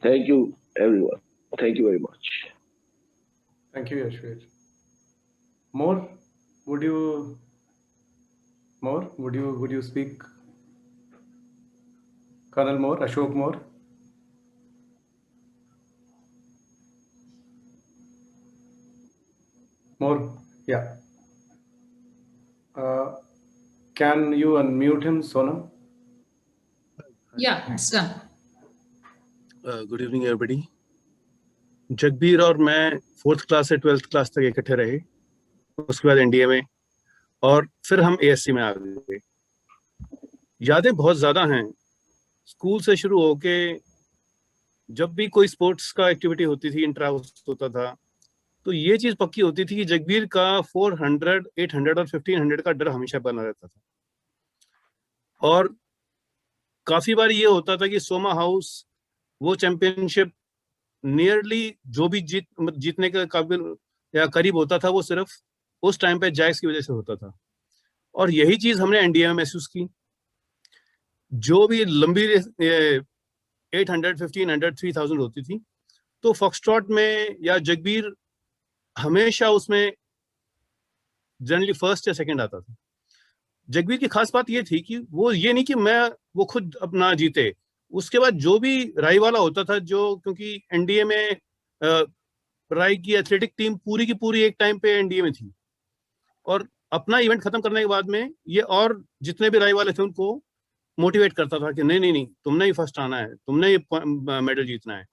Thank you, everyone. Thank you very much.
Thank you, Yashvir. More? Would you speak? Colonel Mor, Ashok Mor? More? Yeah. Can you unmute him, Sonam?
Yeah, it's done.
Good evening everybody. Jagbir और मैं 4th class से 12th class तक इकट्ठे रहे, उसके बाद NDA में, और फिर हम एएससी में आ गए. यादें बहुत ज़्यादा हैं. स्कूल से शुरू होके जब भी कोई स्पोर्ट्स का एक्टिविटी होती थी, इंट्रा होता था, तो ये चीज़ पक्की होती थी कि जगबीर का 400, 800 और 1500 का डर हमेशा बना रहता था. और काफ़ी बार ये होता था कि सोमा हाउस वो चैंपियनशिप नियरली जो भी जीतने के काबिल या करीब होता था, वो सिर्फ उस टाइम पे जैक्स की वजह से होता था. और यही चीज हमने एनडीए में महसूस की. जो भी लंबी 800, 1500, 3000 होती थी, तो फॉक्सट्रॉट में या जगबीर हमेशा उसमें जनरली फर्स्ट या सेकंड आता था. जगबीर की खास बात ये थी कि वो ये नहीं कि वो खुद अपना जीते, उसके बाद जो भी राय वाला होता था, जो क्योंकि एनडीए में राय की एथलेटिक टीम पूरी की पूरी एक टाइम पे एनडीए में थी, और अपना इवेंट खत्म करने के बाद में ये और जितने भी राय वाले थे उनको मोटिवेट करता था कि नहीं तुमने ही फर्स्ट आना है, तुमने ही मेडल जीतना है.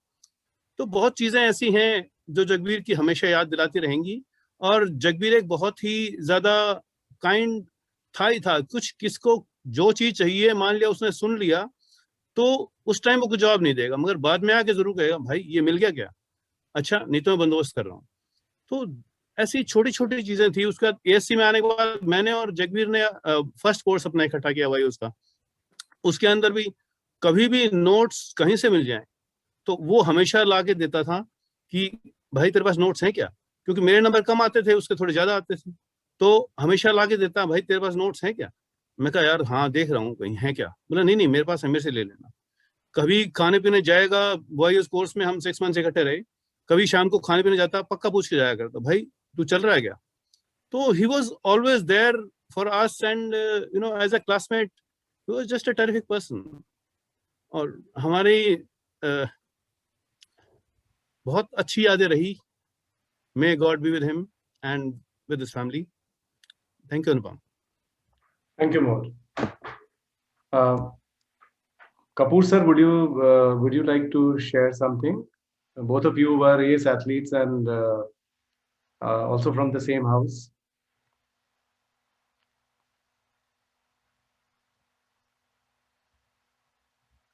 तो बहुत चीजें ऐसी हैं जो जगबीर की हमेशा याद दिलाती रहेंगी. और जगबीर एक बहुत ही ज्यादा काइंड था ही था। कुछ किसको जो चीज चाहिए, मान लिया उसने सुन लिया, तो उस टाइम वो कुछ जवाब नहीं देगा, मगर बाद में आके जरूर कहेगा भाई ये मिल गया क्या, अच्छा नहीं तो मैं बंदोबस्त कर रहा हूँ। तो ऐसी छोटी छोटी चीजें थी। उसके बाद एएससी में आने के बाद मैंने और जगबीर ने फर्स्ट कोर्स अपना इकट्ठा किया भाई उसका। उसके अंदर भी कभी भी नोट्स कहीं से मिल जाए तो वो हमेशा ला के देता था कि भाई तेरे पास नोट्स हैं क्या, क्योंकि मेरे नंबर कम आते थे, उसके थोड़े ज्यादा आते थे, तो हमेशा ला के देता भाई तेरे पास नोट्स हैं क्या। मैं कहा यार हाँ देख रहा हूँ कहीं है क्या। बोला नहीं नहीं मेरे पास है, मेरे से ले लेना। कभी खाने पीने जाएगा, बॉयज कोर्स में हम 6 मंथ्स इकट्ठे रहे, कभी शाम को खाने पीने जाता पक्का पूछ के जाया करता भाई तू चल रहा है क्या। तो he was always there for us and you know as a classmate he was just a terrific person. और हमारी बहुत अच्छी यादें रही। May God be with him and with his family. Thank you Anupam.
Thank you, Mor. Kapoor sir, would you like to share something? Both of you were ace athletes and also from the same house.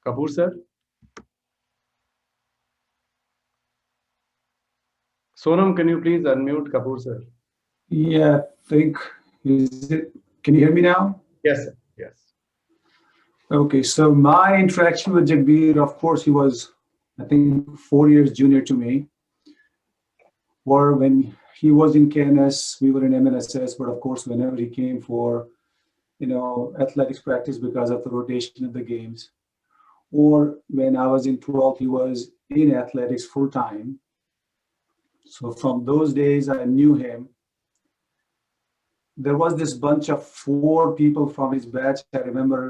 Kapoor sir. Sonam, can you please unmute Kapoor sir?
Yeah, I think, is it, can you hear me now?
Yes, sir. Yes.
Okay, so my interaction with Jagbir, of course, he was, I think, 4 years junior to me. Or when he was in KNS, we were in MNSS, but of course, whenever he came for, you know, athletics practice because of the rotation of the games, or when I was in 12th, he was in athletics full time. So from those days, I knew him. There was this bunch of 4 people from his batch. I remember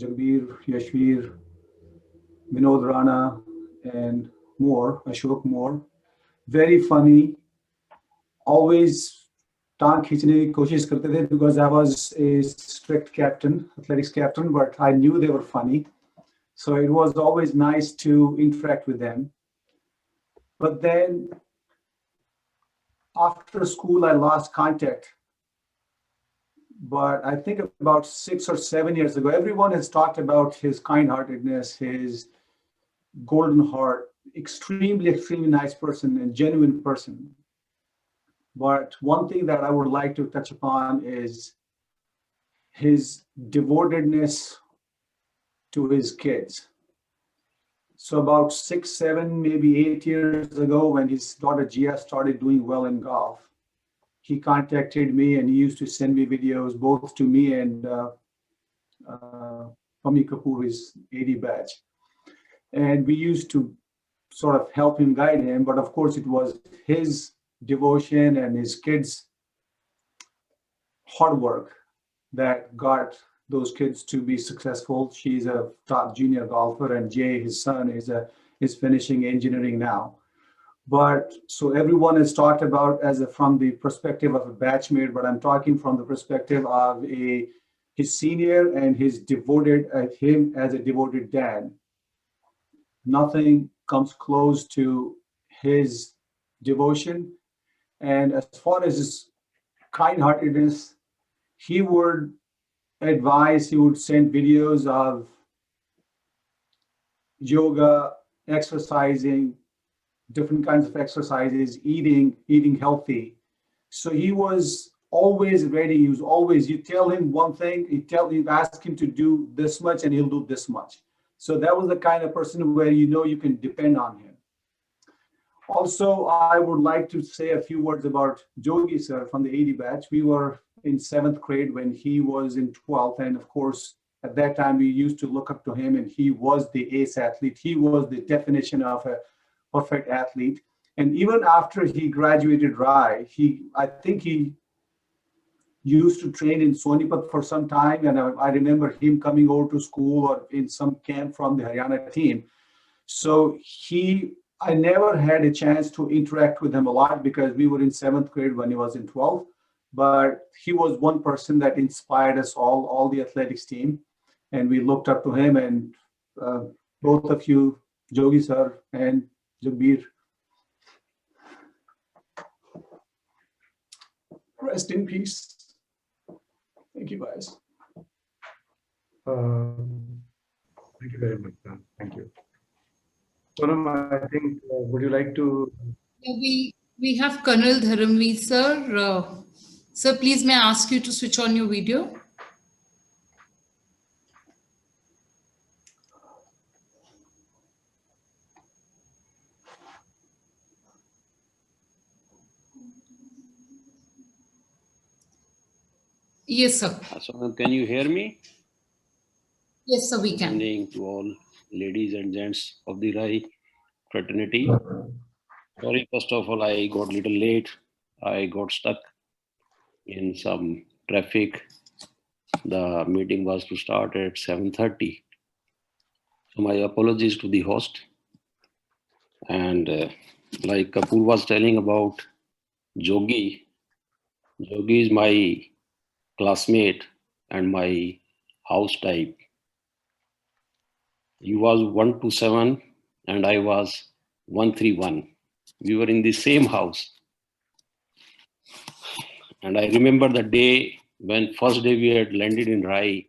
Jagbir, Yashvir, Vinod Rana, and Mor, Ashok Mor. Very funny. Always टांग खींचने की कोशिश करते थे because I was a strict captain, athletics captain, but I knew they were funny. So it was always nice to interact with them. But then after school, I lost contact. But I think about 6 or 7 years ago, everyone has talked about his kind-heartedness, his golden heart, extremely, extremely nice person and genuine person. But one thing that I would like to touch upon is his devotedness to his kids. So about 6, 7, maybe 8 years ago, when his daughter Gia started doing well in golf, he contacted me and he used to send me videos both to me and Pami Kapoor, his AD batch. And we used to sort of help him, guide him. But of course, it was his devotion and his kids' hard work that got those kids to be successful. She's a top junior golfer, and Jay, his son, is finishing engineering now. But so everyone is talked about from the perspective of a batchmate, but I'm talking from the perspective of his senior and him as a devoted dad. Nothing comes close to his devotion. And as far as his kind-heartedness, he would advise, he would send videos of yoga, exercising, different kinds of exercises, eating healthy. So he was always ready. He was always, you tell him one thing, you ask him to do this much and he'll do this much. So that was the kind of person where you know you can depend on him. Also, I would like to say a few words about Jogi sir from the AD batch. We were in 7th grade when he was in 12th. And of course, at that time, we used to look up to him and he was the ace athlete. He was the definition of a perfect athlete. And even after he graduated Rai, I think he used to train in Sonipat for some time. And I remember him coming over to school or in some camp from the Haryana team. So I never had a chance to interact with him a lot because we were in 7th grade when he was in 12th. But he was one person that inspired us all the athletics team. And we looked up to him, and both of you, Jogi sir and Jagbir. Rest in peace. Thank you, guys.
Thank you very much. Thank you. Sonam, I think, would you like to?
We have Colonel Dharamveer sir. Sir, please may I ask you to switch on your video? Yes, sir.
So can you hear me?
Yes, sir, we
Good
can.
evening to all ladies and gents of the Rai fraternity. Sorry, first of all, I got a little late. I got stuck in some traffic. The meeting was to start at 7:30. So my apologies to the host. And like Kapil was telling about Jogi, Jogi is my classmate and my house type. He was 127 and I was 131. We were in the same house. And I remember the day when first day we had landed in Rai.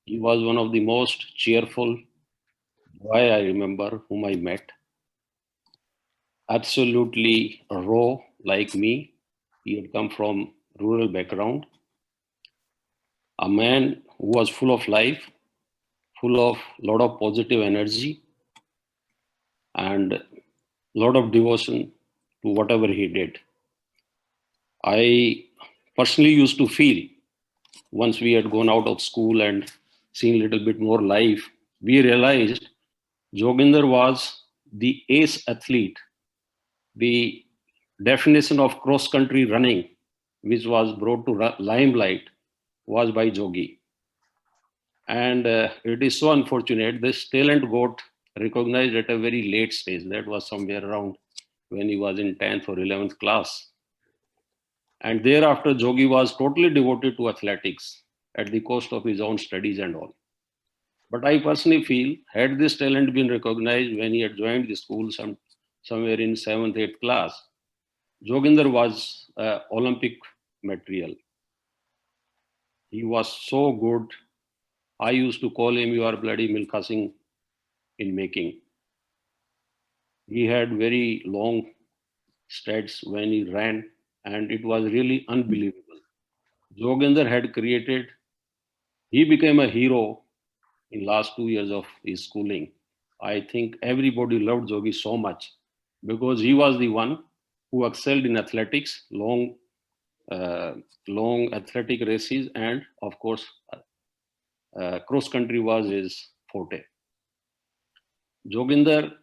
He was one of the most cheerful boy I remember whom I met. Absolutely raw like me. He had come from rural background. A man who was full of life, full of lot of positive energy and lot of devotion to whatever he did. I personally used to feel once we had gone out of school and seen a little bit more life, we realized Joginder was the ace athlete, the definition of cross-country running, which was brought to limelight, was by Jogi. And it is so unfortunate, this talent got recognized at a very late stage. That was somewhere around when he was in 10th or 11th class. And thereafter, Jogi was totally devoted to athletics at the cost of his own studies and all. But I personally feel, had this talent been recognized when he had joined the school somewhere in 7th, 8th class, Joginder was Olympic material. He was so good. I used to call him, "You are bloody Milkha Singh in making." He had very long strides when he ran, and it was really unbelievable. Joginder had created, he became a hero in last 2 years of his schooling. I think everybody loved Jogi so much because he was the one who excelled in athletics, long athletic races, and of course, cross country was his forte. Joginder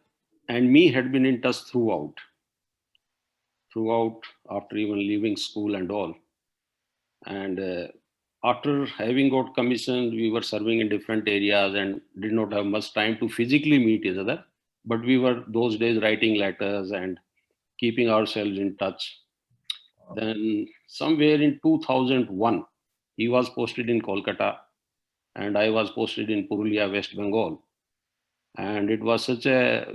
and me had been in touch throughout after even leaving school and all. And after having got commissioned, we were serving in different areas and did not have much time to physically meet each other. But we were those days writing letters and keeping ourselves in touch. Then somewhere in 2001, he was posted in Kolkata and I was posted in Purulia, West Bengal. And it was such a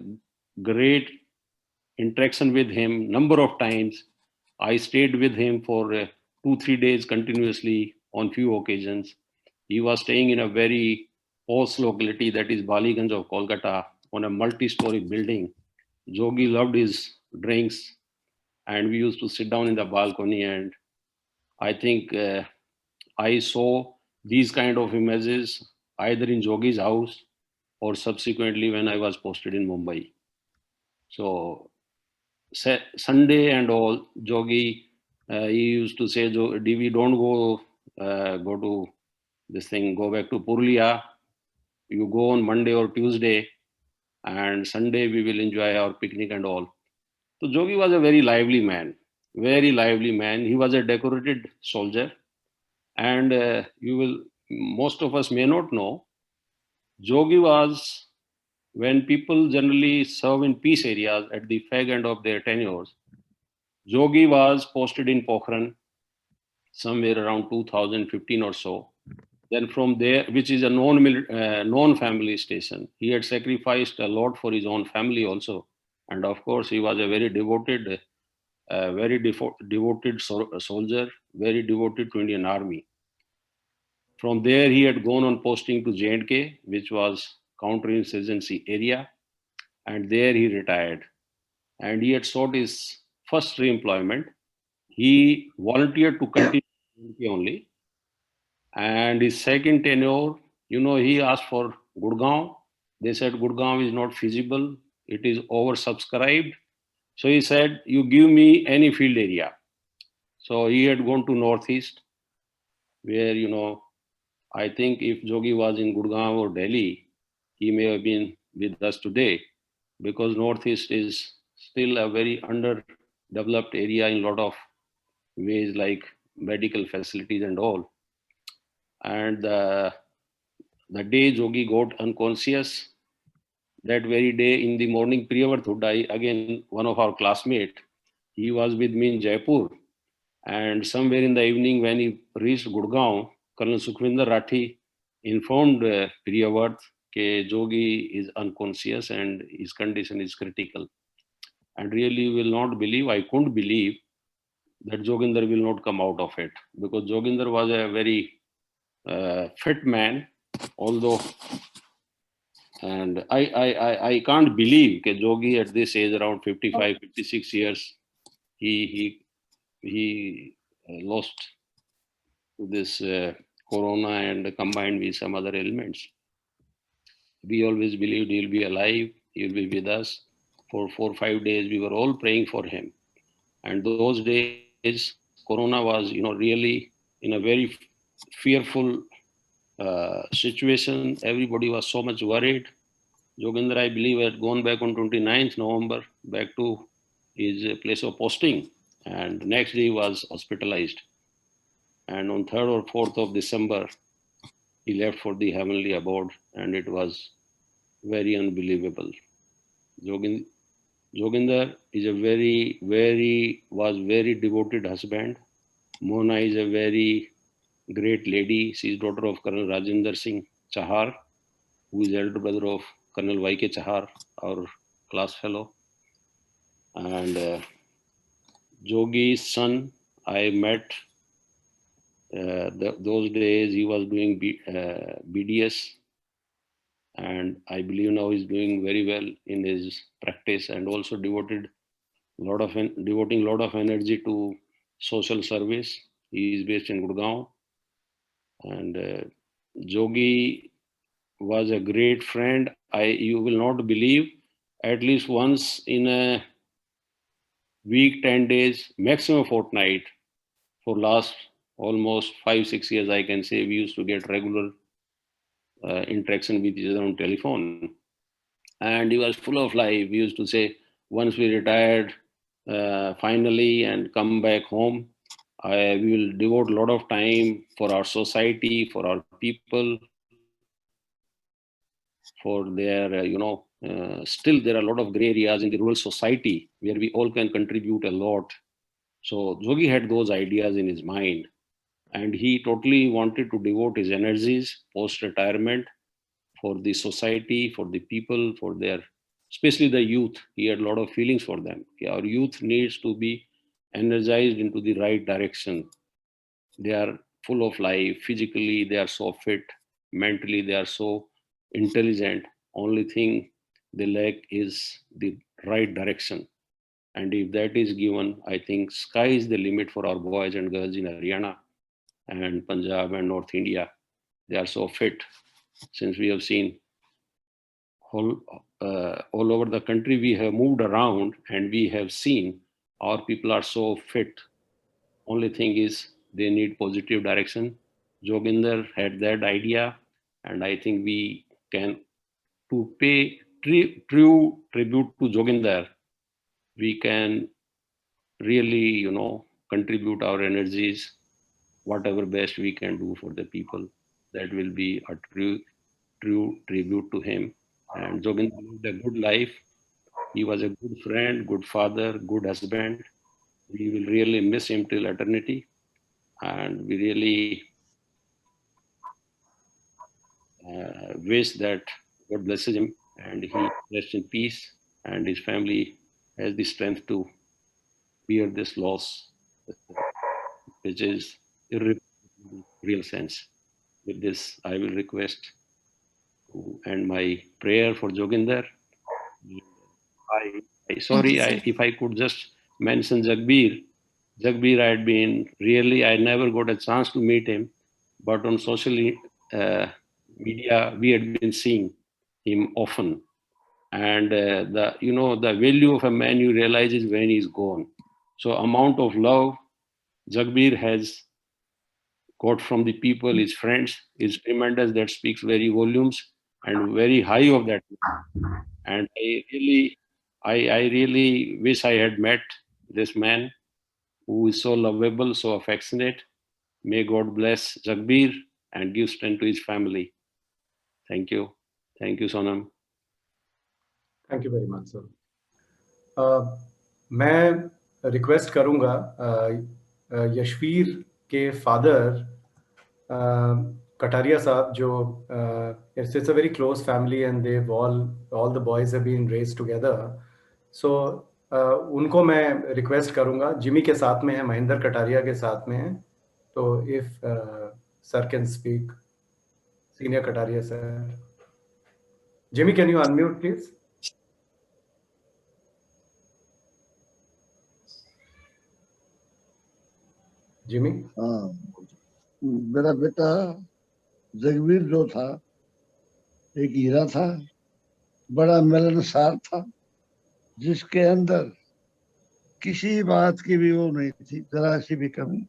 great interaction with him. Number of times I stayed with him for 2-3 days continuously on few occasions. He was staying in a very posh locality, that is Baliganj of Kolkata, on a multi-story building. Jogi loved his drinks and we used to sit down in the balcony, and I think I saw these kind of images either in Jogi's house or subsequently when I was posted in Mumbai. So Sunday and all, Jogi, he used to say, "DV, don't go to this thing, go back to Purulia. You go on Monday or Tuesday, and Sunday we will enjoy our picnic and all." So Jogi was a very lively man, very lively man. He was a decorated soldier, and most of us may not know, Jogi was, when people generally serve in peace areas at the fag end of their tenures, Jogi was posted in Pokhran somewhere around 2015 or so. Then from there, which is a non-family station, he had sacrificed a lot for his own family also. And of course, he was a very devoted a very devoted soldier, very devoted to Indian Army. From there, he had gone on posting to J&K, which was counterinsurgency area, and there he retired. And he had sought his first re-employment. He volunteered to continue J&K only. And his second tenure, he asked for Gurgaon. They said Gurgaon is not feasible. It is oversubscribed. So he said, you give me any field area. So he had gone to Northeast, where, I think if Jogi was in Gurgaon or Delhi, he may have been with us today, because Northeast is still a very underdeveloped area in a lot of ways, like medical facilities and all. And the day Jogi got unconscious, that very day in the morning, Priyavat Huddai, again one of our classmates, he was with me in Jaipur. And somewhere in the evening, when he reached Gurgaon, Colonel Sukhvinder Rathi informed Priyavat that Jogi is unconscious and his condition is critical. And really, you will not believe, I couldn't believe that Joginder will not come out of it, because Joginder was a very fit man, although, and I can't believe that Jogi at this age, around 55, 56 years, he lost to this corona and combined with some other elements. We always believed he'll be alive, he'll be with us. For 4 or 5 days, we were all praying for him. And those days, corona was, really in a very fearful situation. Everybody was so much worried. Joginder, I believe, had gone back on 29th November, back to his place of posting. And next day he was hospitalized. And on 3rd or 4th of December, he left for the heavenly abode, and it was very unbelievable. Joginder is a was very devoted husband. Mona is a very great lady. She is daughter of Colonel Rajinder Singh Chahar, who is elder brother of Colonel Y.K. Chahar, our class fellow. And Jogi's son, I met those days. He was doing BDS, and I believe now he's doing very well in his practice, and also devoting a lot of energy to social service. He is based in Gurgaon, and Jogi was a great friend. You will not believe, at least once in a week, 10 days, maximum fortnight, for last almost 5-6 years, I can say, we used to get regular interaction with each other on telephone. And he was full of life. We used to say, once we retired finally and come back home, we will devote a lot of time for our society, for our people, for their, still there are a lot of gray areas in the rural society where we all can contribute a lot. So Jogi had those ideas in his mind, and he totally wanted to devote his energies post-retirement for the society, for the people, for their, especially the youth. He had a lot of feelings for them. Our youth needs to be energized into the right direction. They are full of life. Physically, they are so fit. Mentally, they are so intelligent. Only thing they lack is the right direction. And if that is given, I think sky is the limit for our boys and girls in Haryana and Punjab and North India. They are so fit. Since we have seen all over the country, we have moved around and we have seen our people are so fit. Only thing is they need positive direction. Joginder had that idea, and I think we can, to pay true tribute to Joginder, we can really, contribute our energies, whatever best we can do for the people. That will be a true tribute to him. And Joginder lived a good life. He was a good friend, good father, good husband. We will really miss him till eternity. And we really wish that God blesses him and he rests in peace, and his family has the strength to bear this loss, which is irreparable in real sense. With this, I will request to end my prayer for Joginder. If I could just mention Jagbir. Jagbir, I never got a chance to meet him, but on social media, we had been seeing him often. And the value of a man you realize is when he's gone. So amount of love Jagbir has got from the people, his friends, is tremendous. That speaks very volumes and very high of that. And I really wish I had met this man who is so lovable, so affectionate. May God bless Jagbir and give strength to his family. Thank you. Thank you, Sonam.
Thank you very much, sir. मैं request करूंगा यशवीर के father Kataria साहब, जो it's a very close family and they've all the boys have been raised together. So उनको मैं request करूंगा. Jimmy के साथ में है, महेंद्र कटारिया के साथ में है. तो if sir can speak, Senior Kataria sir. Jimmy, can you unmute please? Jimmy?
हाँ, मेरा बेटा जगबीर जो था एक हीरा था, बड़ा मिलनसार था, जिसके अंदर किसी बात की भी वो नहीं थी, जरा सी भी कमी.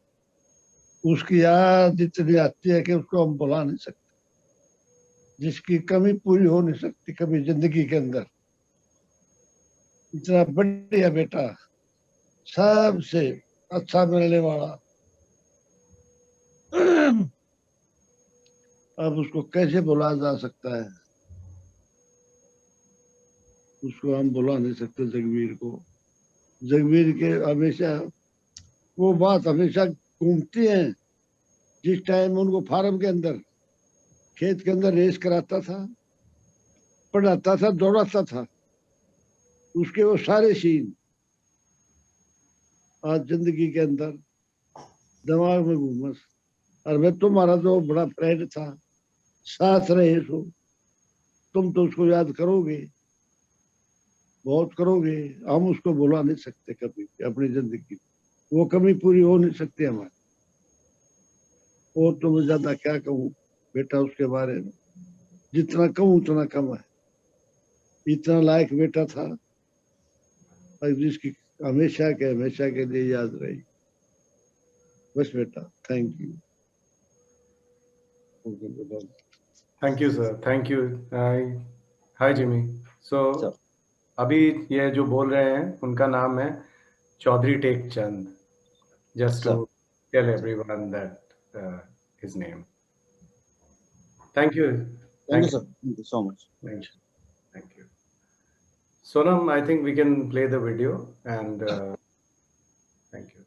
उसकी याद इतनी आती है कि उसको हम भुला नहीं सकते. जिसकी कमी पूरी हो नहीं सकती कभी जिंदगी के अंदर. इतना बढ़िया बेटा, सबसे अच्छा मिलने वाला. अब उसको कैसे भुला जा सकता है? उसको हम भुला नहीं सकते जगबीर को. जगबीर के हमेशा वो बात हमेशा घूमती है. जिस टाइम उनको फार्म के अंदर, खेत के अंदर रेस कराता था, पढ़ाता था, दौड़ाता था, उसके वो सारे सीन आज जिंदगी के अंदर दिमाग में घूमस. और मैं तुम्हारा तो बड़ा फ्रेंड था, साथ रहे सो तुम तो उसको याद करोगे, बहुत करोगे. हम उसको भुला नहीं सकते कभी अपनी जिंदगी. वो कमी पूरी हो नहीं सकती हमारी. और तो मैं ज्यादा क्या कहूँ बेटा उसके बारे में. जितना कहूँ उतना कम है. इतना लायक बेटा था और जिसकी हमेशा के लिए याद रही. बस बेटा, thank you.
Thank you, sir. Thank you. Hi, Jimmy. So, अभी ये जो बोल रहे हैं उनका नाम है Chaudhary Tek Chand. Just to tell everyone that his name. Thank you.
Thank you, sir. Thank you so much.
Thank you. Sonam, I think we can play the video and thank you.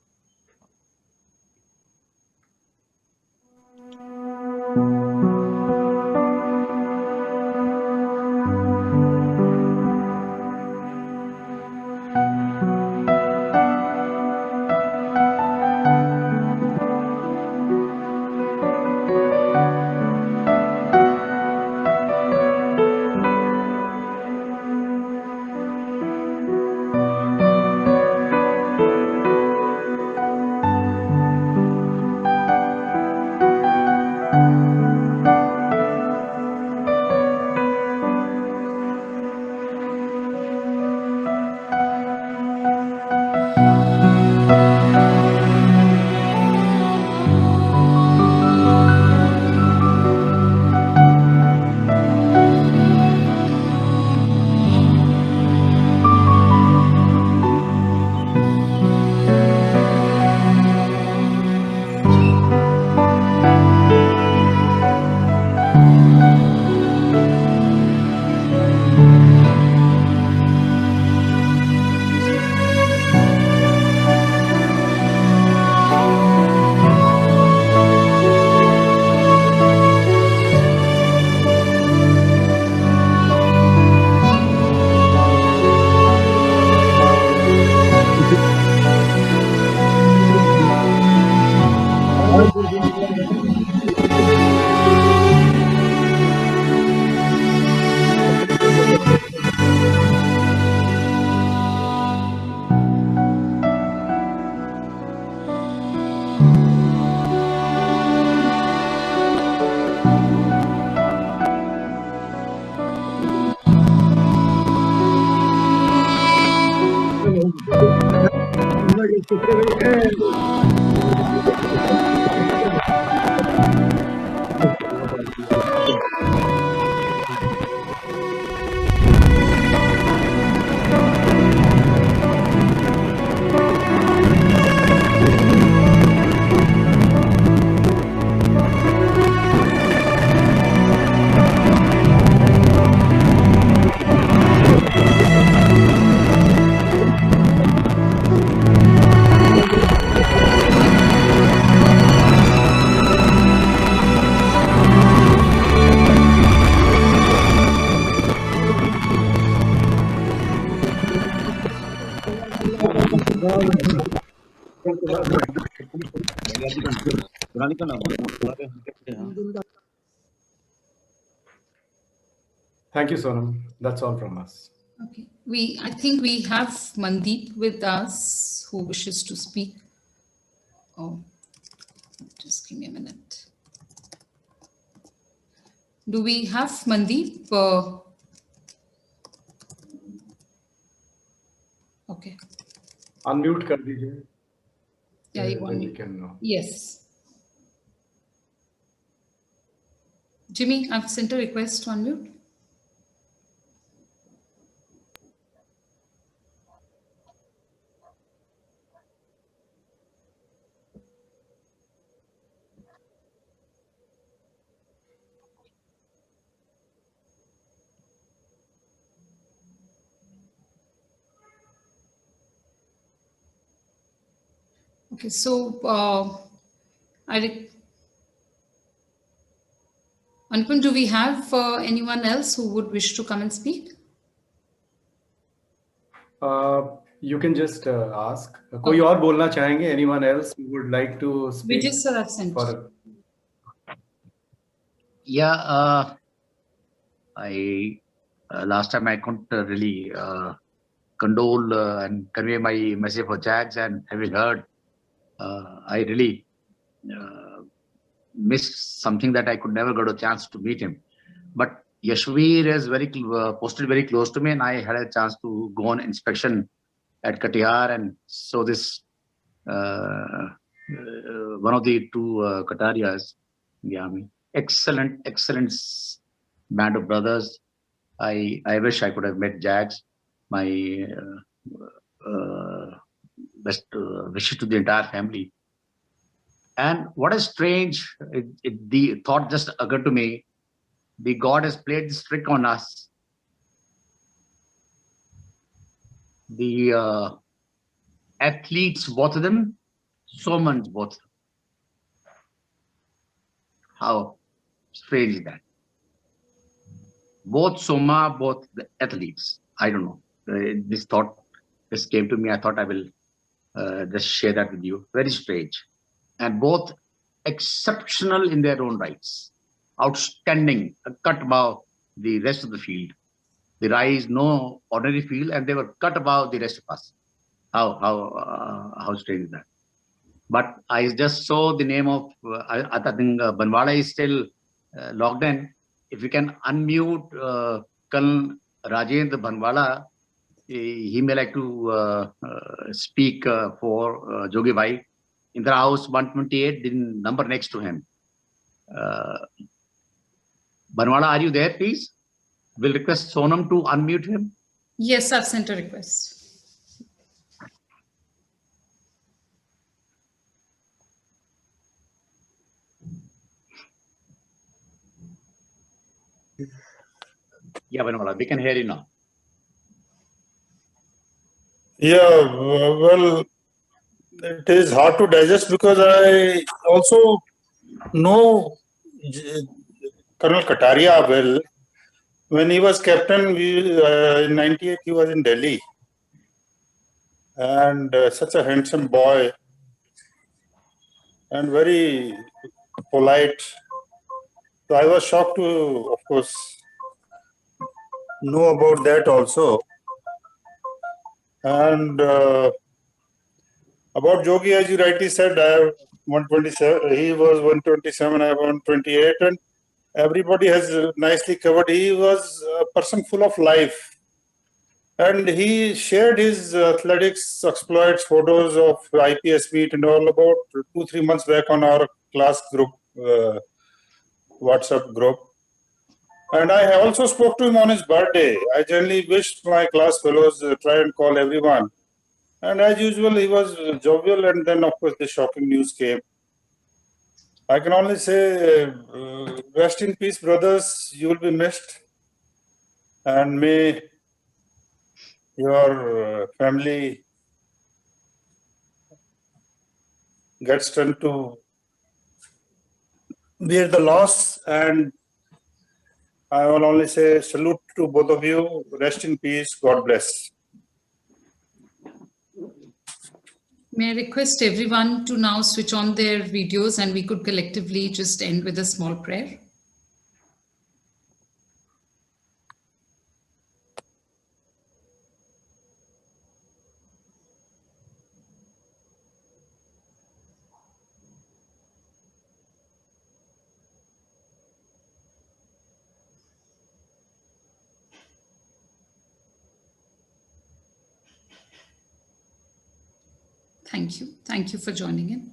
Thank you, Sonam. That's all from us.
Okay. I think we have Mandeep with us who wishes to speak. Oh, just give me a minute. Do we have Mandeep? Okay.
Unmute kar dijiye.
Yeah, you want
Then
me?
we can know.
Yes. Jimmy, I've sent a request to unmute. Okay, so Anupam, do we have anyone else who would wish to come and speak?
You can just ask. कोई और बोलना चाहेंगे? Anyone else who would like to speak?
Vijay Sir, I've sent.
Yeah, I last time I couldn't really condole and convey my message for Jags, and having heard, I really missed something that I could never got a chance to meet him. But Yashveer is very posted very close to me, and I had a chance to go on inspection at Kataria and saw this one of the two Katarias in the army. Excellent band of brothers. I wish I could have met Jags. My best wishes to the entire family. And what is strange, the thought just occurred to me, the God has played this trick on us. The athletes, both of them, showmen, both. How strange is that? Both Soma, both the athletes. I don't know. This thought just came to me. I thought I will just share that with you. Very strange. And both exceptional in their own rights. Outstanding, cut above the rest of the field. The Rai is no ordinary field, and they were cut above the rest of us. How strange is that? But I just saw the name of, I think Banwala is still logged in. If you can unmute Col Joginder Banwala, he may like to speak for Jogi Bhai. In the house 128, the number next to him. Banwala, are you there, please? We'll request Sonam to unmute him.
Yes, I've sent a request.
Yeah, Banwala, we can hear you now.
Yeah, well, it is hard to digest because I also know Colonel Kataria well. When he was captain, in '98 he was in Delhi, and such a handsome boy and very polite. So I was shocked to, of course, know about that also. And about Jogi, as you rightly said, I have 127. He was 127. I have 128, and everybody has nicely covered. He was a person full of life. And he shared his athletics exploits, photos of IPS meet and all about 2-3 months back on our class group, WhatsApp group. And I also spoke to him on his birthday. I generally wished my class fellows try and call everyone. And as usual, he was jovial, and then of course the shocking news came. I can only say, rest in peace, brothers. You will be missed. And may your family get strength to bear the loss. And I will only say salute to both of you. Rest in peace. God bless.
May I request everyone to now switch on their videos and we could collectively just end with a small prayer. Thank you. Thank you for joining in.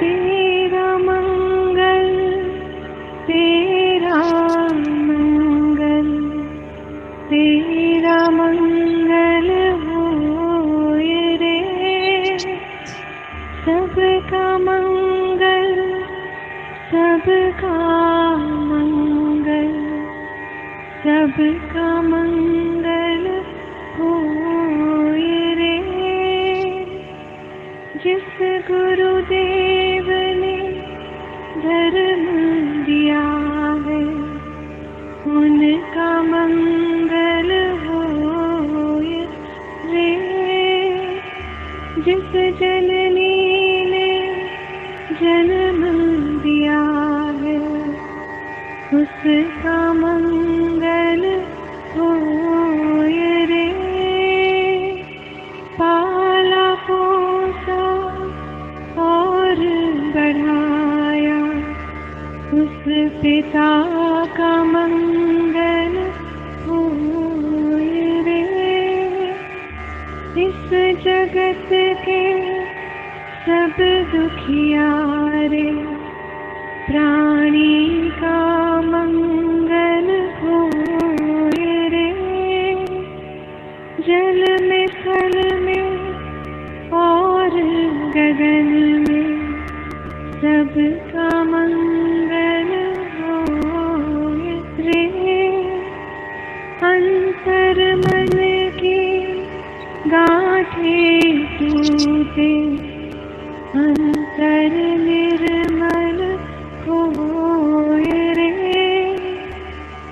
तेरा मंगल तेरा मंगल तेरा मंगल होए रे सबका मंगल सबका मंगल सबका मंगल होए रे जिस गुरुदेव ने धर्म दिया है उनका मंगल होए रे जिस जननी ने जन्म दिया है उसका मंगल होए रे पाला पोसा और बढ़ाया उस पिता का मंगल होए रे इस जगत के सब दुखियारे प्राणी का मंगल होए रे जल में थल में और गगन में सबका मंगल होए रे अंतर मन की गांठें टूटे अंतर निर्मल होए रे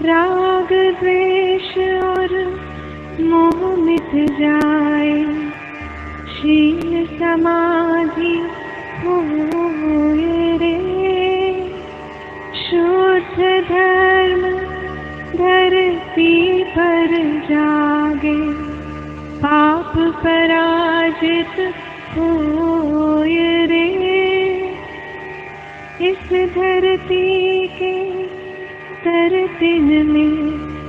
राग द्वेष और मोह मिट जाए शील समाधि होए रे शुद्ध धर्म धरती पर जागे पाप पराजित होए रे इस धरती के तरतिन में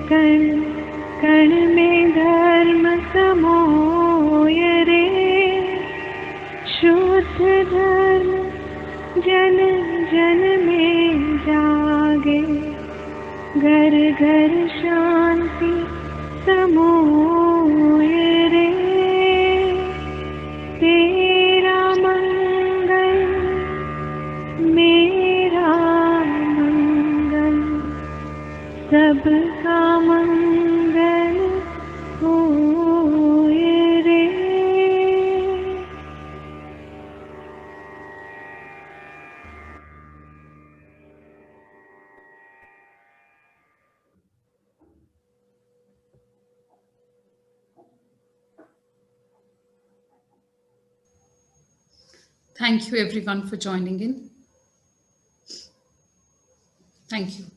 कण कण में धर्म समोए रे शुद्ध धर्म जन जन में जागे घर घर शांति समोए रे तेरा मंगल मेरा मंगल सबका मंगल होए रे
Thank you everyone for joining in. Thank you.